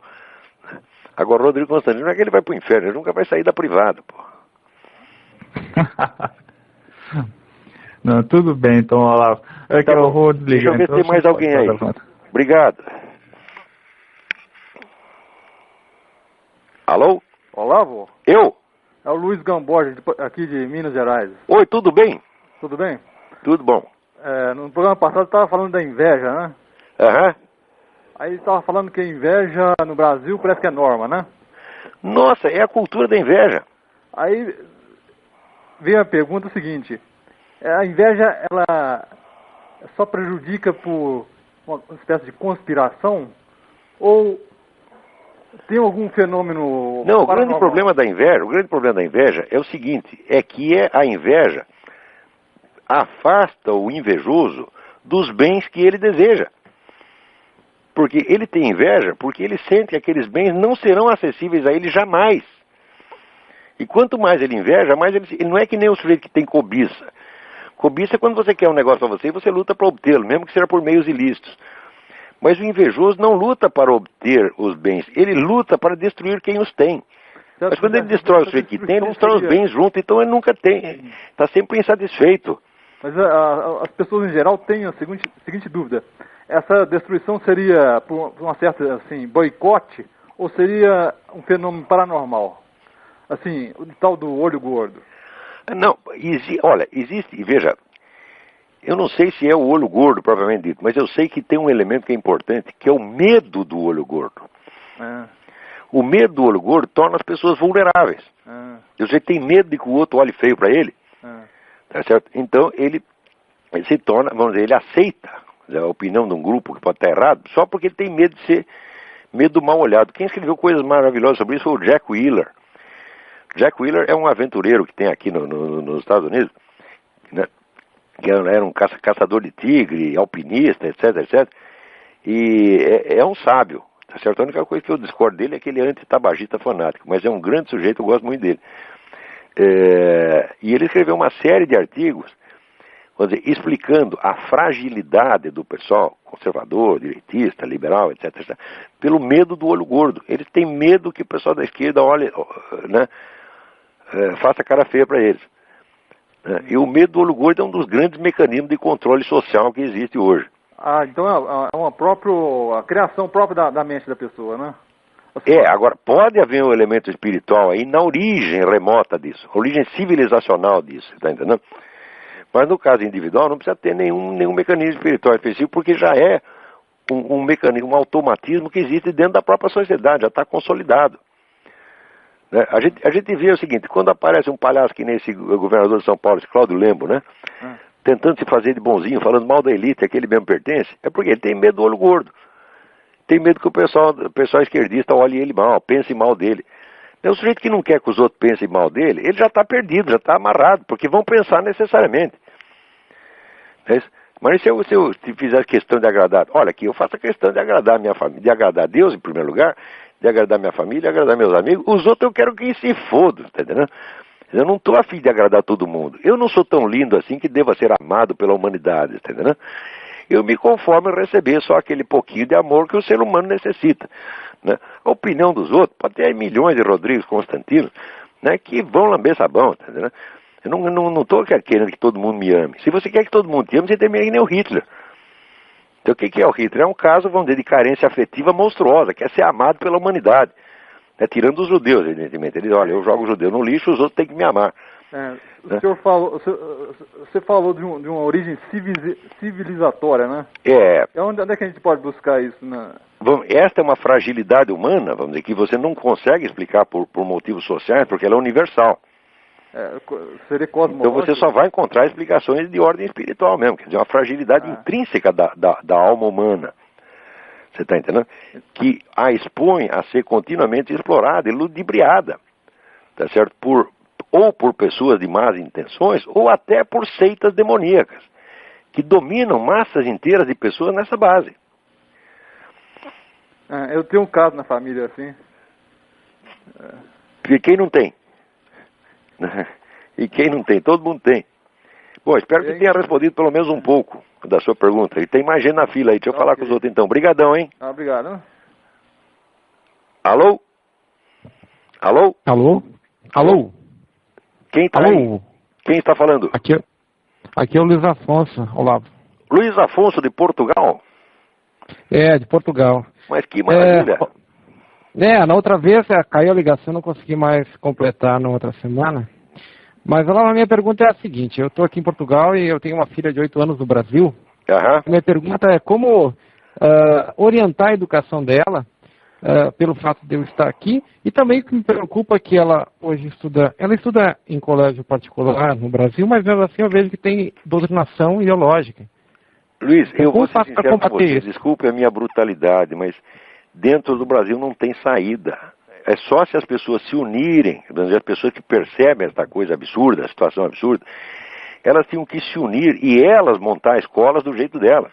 Agora, o Rodrigo Constantino não é que ele vai para o inferno, ele nunca vai sair da privada, pô. Não, tudo bem, então, Olavo. Que eu vou desligar. Deixa eu ver se tem mais alguém aí. Obrigado. Alô? Olavo? Eu? É o Luiz Gamboja, aqui de Minas Gerais. Oi, tudo bem? Tudo bem? Tudo bom. No programa passado estava falando da inveja, né? Aham. Aí estava falando que a inveja no Brasil parece que é norma, né? Nossa, é a cultura da inveja. Aí veio a pergunta seguinte: a inveja, ela só prejudica por uma espécie de conspiração? Ou tem algum fenômeno... Não, o grande problema da inveja é o seguinte, é que a inveja afasta o invejoso dos bens que ele deseja. Porque ele tem inveja, porque ele sente que aqueles bens não serão acessíveis a ele jamais. E quanto mais ele inveja, mais ele não é que nem o sujeito que tem cobiça. Cobiça é quando você quer um negócio para você e você luta para obtê-lo, mesmo que seja por meios ilícitos. Mas o invejoso não luta para obter os bens, ele luta para destruir quem os tem. Mas quando ele destrói o sujeito que tem, ele destrói os bens junto, então ele nunca tem, está sempre insatisfeito. Mas as pessoas em geral têm a seguinte dúvida: essa destruição seria por uma certa boicote ou seria um fenômeno paranormal? Assim, o tal do olho gordo. Não, olha, existe, veja, eu não sei se é o olho gordo propriamente dito, mas eu sei que tem um elemento que é importante, que é o medo do olho gordo. O medo do olho gordo torna as pessoas vulneráveis. Você tem medo de que o outro olhe feio para ele, tá certo? Então ele se torna, vamos dizer, ele aceita a opinião de um grupo que pode estar errado, só porque ele tem medo de ser, medo do mal olhado. Quem escreveu coisas maravilhosas sobre isso foi o Jack Wheeler. Jack Wheeler é um aventureiro que tem aqui nos Estados Unidos, né? Que era um caçador de tigre, alpinista, etc, etc. E é um sábio, tá certo? A única coisa que eu discordo dele é que ele é anti-tabagista fanático, mas é um grande sujeito, eu gosto muito dele. E ele escreveu uma série de artigos, vamos dizer, explicando a fragilidade do pessoal conservador, direitista, liberal, etc, etc, pelo medo do olho gordo. Eles têm medo que o pessoal da esquerda olhe, né, faça cara feia para eles. E o medo do olho gordo é um dos grandes mecanismos de controle social que existe hoje. Então é a criação própria da mente da pessoa, né? Agora, pode haver um elemento espiritual aí na origem remota disso, a origem civilizacional disso, tá entendendo? Mas no caso individual não precisa ter nenhum mecanismo espiritual específico, porque já é um mecanismo, um automatismo que existe dentro da própria sociedade, já está consolidado. A gente vê o seguinte, quando aparece um palhaço que nem esse governador de São Paulo, esse Cláudio Lembo, né? Tentando se fazer de bonzinho, falando mal da elite, a que ele mesmo pertence, é porque ele tem medo do olho gordo. Tem medo que o pessoal esquerdista olhe ele mal, pense mal dele. O sujeito que não quer que os outros pensem mal dele, ele já está perdido, já está amarrado, porque vão pensar necessariamente. Mas se eu fizer questão de agradar, olha aqui, eu faço a questão de agradar a minha família, de agradar a Deus em primeiro lugar, de agradar minha família, de agradar meus amigos, os outros eu quero que se fodam, tá entendendo? Eu não estou afim de agradar todo mundo. Eu não sou tão lindo assim que deva ser amado pela humanidade, tá entendendo? Eu me conformo em receber só aquele pouquinho de amor que o ser humano necessita. Né? A opinião dos outros, pode ter milhões de Rodrigues Constantino, né, que vão lamber sabão, tá entendendo? Eu não estou querendo que todo mundo me ame. Se você quer que todo mundo te ame, você também é que nem o Hitler. Então o que é o Hitler? É um caso, vamos dizer, de carência afetiva monstruosa, quer ser amado pela humanidade. Tirando os judeus, evidentemente. Ele diz, olha, eu jogo o judeu no lixo, os outros têm que me amar. O senhor falou, você falou de uma origem civilizatória, né? Onde é que a gente pode buscar isso? Esta é uma fragilidade humana, vamos dizer, que você não consegue explicar por motivos sociais, porque ela é universal. Seria cosmológico. Então você só vai encontrar explicações de ordem espiritual mesmo, quer dizer, uma fragilidade intrínseca da alma humana. Você está entendendo? Que a expõe a ser continuamente explorada e ludibriada, tá certo? Ou por pessoas de más intenções, ou até por seitas demoníacas, que dominam massas inteiras de pessoas nessa base. Eu tenho um caso na família assim. E quem não tem? E quem não tem? Todo mundo tem. Bom, espero que tenha respondido pelo menos um pouco da sua pergunta. E tem mais gente na fila aí. Deixa eu falar com os outros então. Obrigadão, hein? Obrigado. Alô? Alô? Alô? Alô? Quem está aí? Quem está falando? Aqui é o Luiz Afonso, Olavo. Luiz Afonso de Portugal? De Portugal. Mas que maravilha. Na outra vez caiu a ligação, não consegui mais completar na outra semana. Mas a minha pergunta é a seguinte, eu estou aqui em Portugal e eu tenho uma filha de 8 anos no Brasil. Minha pergunta é como orientar a educação dela, pelo fato de eu estar aqui, e também o que me preocupa é que ela hoje estuda em colégio particular no Brasil, mas mesmo assim eu vejo que tem doutrinação ideológica. Luiz, eu vou ser sincero com você, isso? Desculpe a minha brutalidade, mas dentro do Brasil não tem saída. É só se as pessoas se unirem, as pessoas que percebem esta coisa absurda, a situação absurda, elas tinham que se unir e elas montar escolas do jeito delas.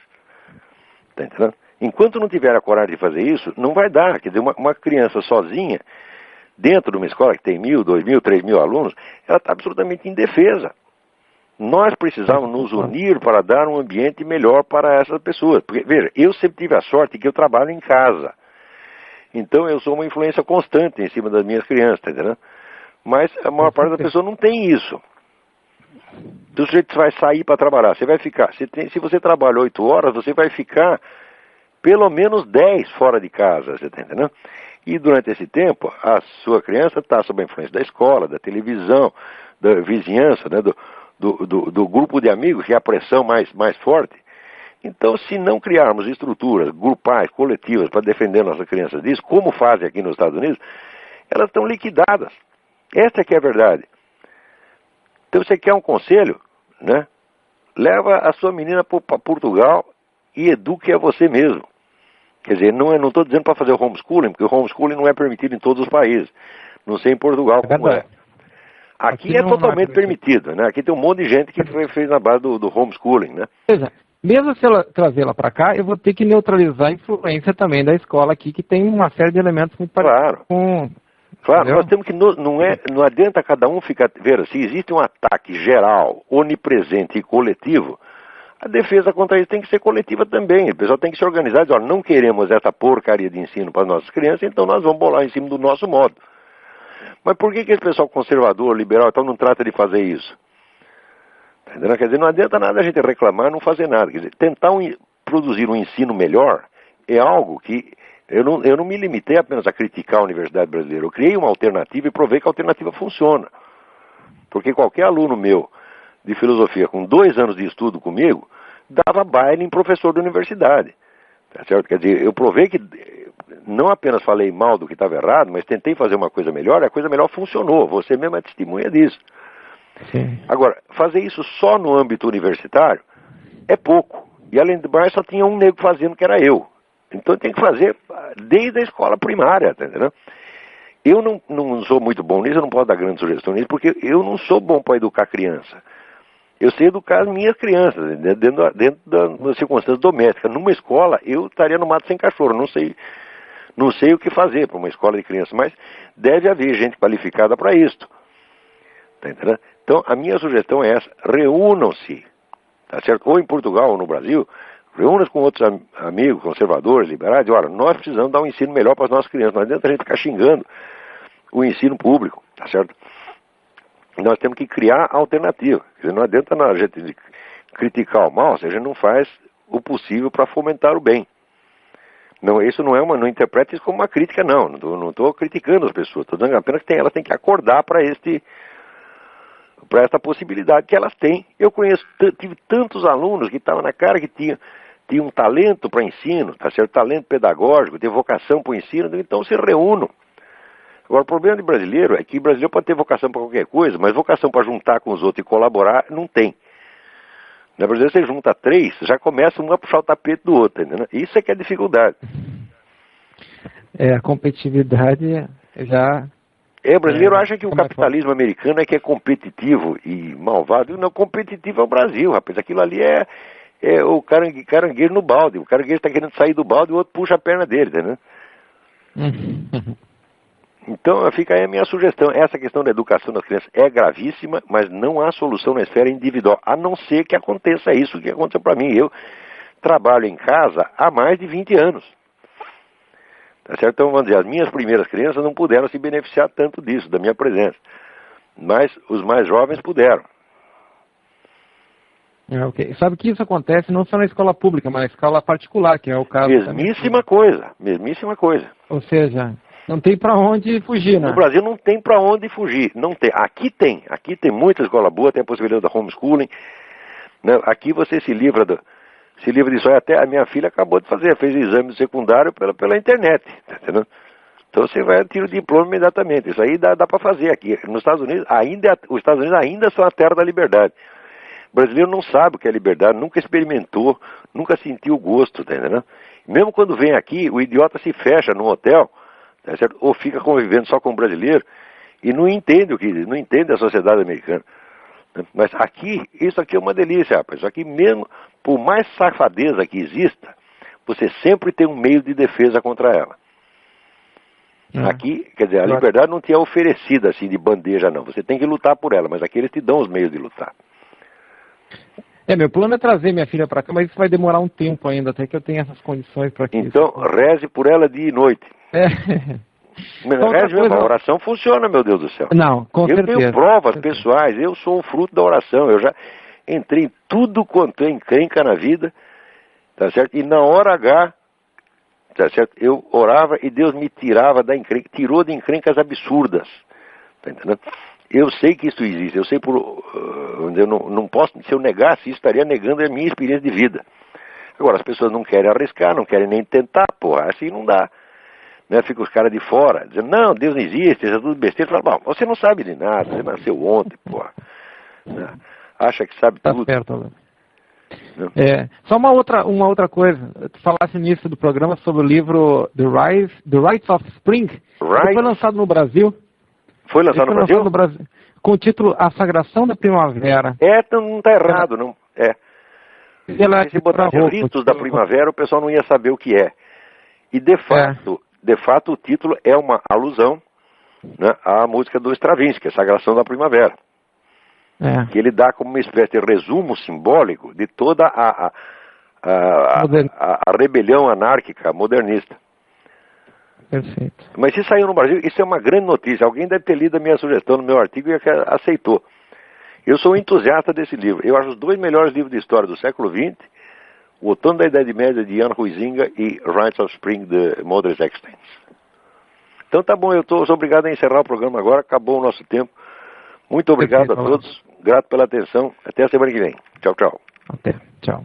Tá entendendo? Enquanto não tiver a coragem de fazer isso, não vai dar. Quer dizer, uma criança sozinha, dentro de uma escola que tem 1.000, 2.000, 3.000 alunos, ela está absolutamente indefesa. Nós precisamos nos unir para dar um ambiente melhor para essas pessoas. Porque, veja, eu sempre tive a sorte que eu trabalho em casa. Então eu sou uma influência constante em cima das minhas crianças, tá entendendo? Mas a maior parte das pessoas não tem isso. Então você vai sair para trabalhar, você vai ficar, se você trabalha 8 horas, você vai ficar pelo menos 10 fora de casa, você tá entendendo? E durante esse tempo, a sua criança está sob a influência da escola, da televisão, da vizinhança, né, do grupo de amigos, que é a pressão mais forte. Então, se não criarmos estruturas grupais, coletivas, para defender nossas crianças disso, como fazem aqui nos Estados Unidos, elas estão liquidadas. Essa que é a verdade. Então, você quer um conselho, né? Leva a sua menina para Portugal e eduque a você mesmo. Quer dizer, não estou dizendo para fazer o homeschooling, porque o homeschooling não é permitido em todos os países. Não sei em Portugal como é. Aqui é totalmente permitido, né? Aqui tem um monte de gente que fez na base do homeschooling, né? Seja, mesmo se ela trazê-la para cá, eu vou ter que neutralizar a influência também da escola aqui, que tem uma série de elementos muito parecidos com... Claro, entendeu? nós temos que, não adianta cada um ficar... Veja, se existe um ataque geral, onipresente e coletivo, a defesa contra isso tem que ser coletiva também. O pessoal tem que se organizar e dizer, ó, não queremos essa porcaria de ensino para as nossas crianças, então nós vamos bolar em cima do nosso modo. Mas por que esse pessoal conservador, liberal, então não trata de fazer isso? Entendeu? Quer dizer, não adianta nada a gente reclamar e não fazer nada. Quer dizer, tentar produzir um ensino melhor é algo que... Eu não me limitei apenas a criticar a Universidade Brasileira. Eu criei uma alternativa e provei que a alternativa funciona. Porque qualquer aluno meu de filosofia com 2 anos de estudo comigo dava baile em professor da universidade. Tá certo? Quer dizer, eu provei que não apenas falei mal do que estava errado, mas tentei fazer uma coisa melhor e a coisa melhor funcionou. Você mesmo é testemunha disso. Sim. Agora, fazer isso só no âmbito universitário é pouco. E além de mais, só tinha um nego fazendo, que era eu. Então tem que fazer desde a escola primária, tá entendendo? Eu não sou muito bom nisso, eu não posso dar grandes sugestões nisso, porque eu não sou bom para educar criança. Eu sei educar as minhas crianças, dentro das circunstâncias domésticas. Numa escola, eu estaria no mato sem cachorro, não sei o que fazer para uma escola de crianças, mas deve haver gente qualificada para isso. Tá entendendo? Então, a minha sugestão é essa, reúnam-se, tá certo? Ou em Portugal ou no Brasil, reúna-se com outros amigos, conservadores, liberais, e olha, nós precisamos dar um ensino melhor para as nossas crianças, não adianta a gente ficar xingando o ensino público, tá certo? Nós temos que criar alternativa, quer dizer, não adianta a gente criticar o mal se a gente não faz o possível para fomentar o bem. Não, isso não interprete isso como uma crítica, não estou criticando as pessoas, estou dizendo apenas que elas têm que acordar para esta possibilidade que elas têm. Eu tive tantos alunos que estavam na cara que tinham um talento para ensino, tá certo? Talento pedagógico, tem vocação para o ensino, então se reúnam. Agora, o problema de brasileiro é que o brasileiro pode ter vocação para qualquer coisa, mas vocação para juntar com os outros e colaborar, não tem. Na brasileira, você junta 3, já começa um a puxar o tapete do outro, entendeu? Isso é que é a dificuldade. A competitividade já... O brasileiro acha que o capitalismo americano é que é competitivo e malvado. Não, competitivo é o Brasil, rapaz. Aquilo ali é o caranguejo no balde. O caranguejo está querendo sair do balde e o outro puxa a perna dele, entendeu? Então, fica aí a minha sugestão. Essa questão da educação das crianças é gravíssima, mas não há solução na esfera individual, a não ser que aconteça isso que aconteceu para mim. Eu trabalho em casa há mais de 20 anos. Tá certo? Então, vamos dizer, as minhas primeiras crianças não puderam se beneficiar tanto disso, da minha presença. Mas os mais jovens puderam. Okay. Sabe que isso acontece não só na escola pública, mas na escola particular, que é o caso... Mesmíssima coisa. Ou seja, não tem para onde fugir, né? No Brasil não tem para onde fugir. Não tem. Aqui tem muita escola boa, tem a possibilidade da homeschooling. Né? Aqui você se livra disso aí. Até a minha filha acabou de fazer, fez o exame secundário pela internet, tá entendendo? Então você vai tirar o diploma imediatamente. Isso aí dá para fazer aqui. Nos Estados Unidos, os Estados Unidos ainda são a terra da liberdade. O brasileiro não sabe o que é liberdade, nunca experimentou, nunca sentiu o gosto, tá entendendo? Mesmo quando vem aqui, o idiota se fecha num hotel, tá certo? Ou fica convivendo só com o brasileiro e não entende a sociedade americana. Mas aqui, isso aqui é uma delícia, rapaz. Isso aqui mesmo, por mais safadeza que exista, você sempre tem um meio de defesa contra ela. Aqui, quer dizer, a liberdade não te é oferecida assim de bandeja, não. Você tem que lutar por ela, mas aqui eles te dão os meios de lutar. Meu plano é trazer minha filha para cá, mas isso vai demorar um tempo ainda, até que eu tenha essas condições para que então, reze por ela dia e noite. Reze mesmo, a oração funciona, meu Deus do céu. Não, com certeza. Eu tenho provas pessoais, eu sou um fruto da oração, eu já entrei em tudo quanto é encrenca na vida, tá certo? E na hora H, tá certo? Eu orava e Deus me tirava da encrenca, tirou de encrencas absurdas, tá entendendo? Eu sei que isso existe, eu sei eu não posso, se eu negasse isso, estaria negando a minha experiência de vida. Agora, as pessoas não querem arriscar, não querem nem tentar, porra, assim não dá. Né? Fica os caras de fora, dizendo, não, Deus não existe, isso é tudo besteira. Fala, bom, você não sabe de nada, você nasceu ontem, porra. Né? Acha que sabe tudo. Tá certo, Alberto. Só uma outra coisa, tu falasse no início do programa sobre o livro The Rites of Spring, que foi lançado no Brasil. Foi lançado no Brasil? Com o título A Sagração da Primavera. Não está errado, não. Se botasse ritos da primavera, o pessoal não ia saber o que é. E de fato o título é uma alusão, né, à música do Stravinsky, a Sagração da Primavera. Que ele dá como uma espécie de resumo simbólico de toda a rebelião anárquica modernista. Perfeito. Mas se saiu no Brasil, isso é uma grande notícia. Alguém deve ter lido a minha sugestão no meu artigo e aceitou. Eu sou um entusiasta desse livro. Eu acho os 2 melhores livros de história do século XX, O Outono da Idade Média, de Jan Huizinga, e Rites of Spring, de Modris Eksteins. Então tá bom, eu sou obrigado a encerrar o programa agora, acabou o nosso tempo. Muito obrigado a todos, grato pela atenção. Até a semana que vem. Tchau, tchau. Até, tchau.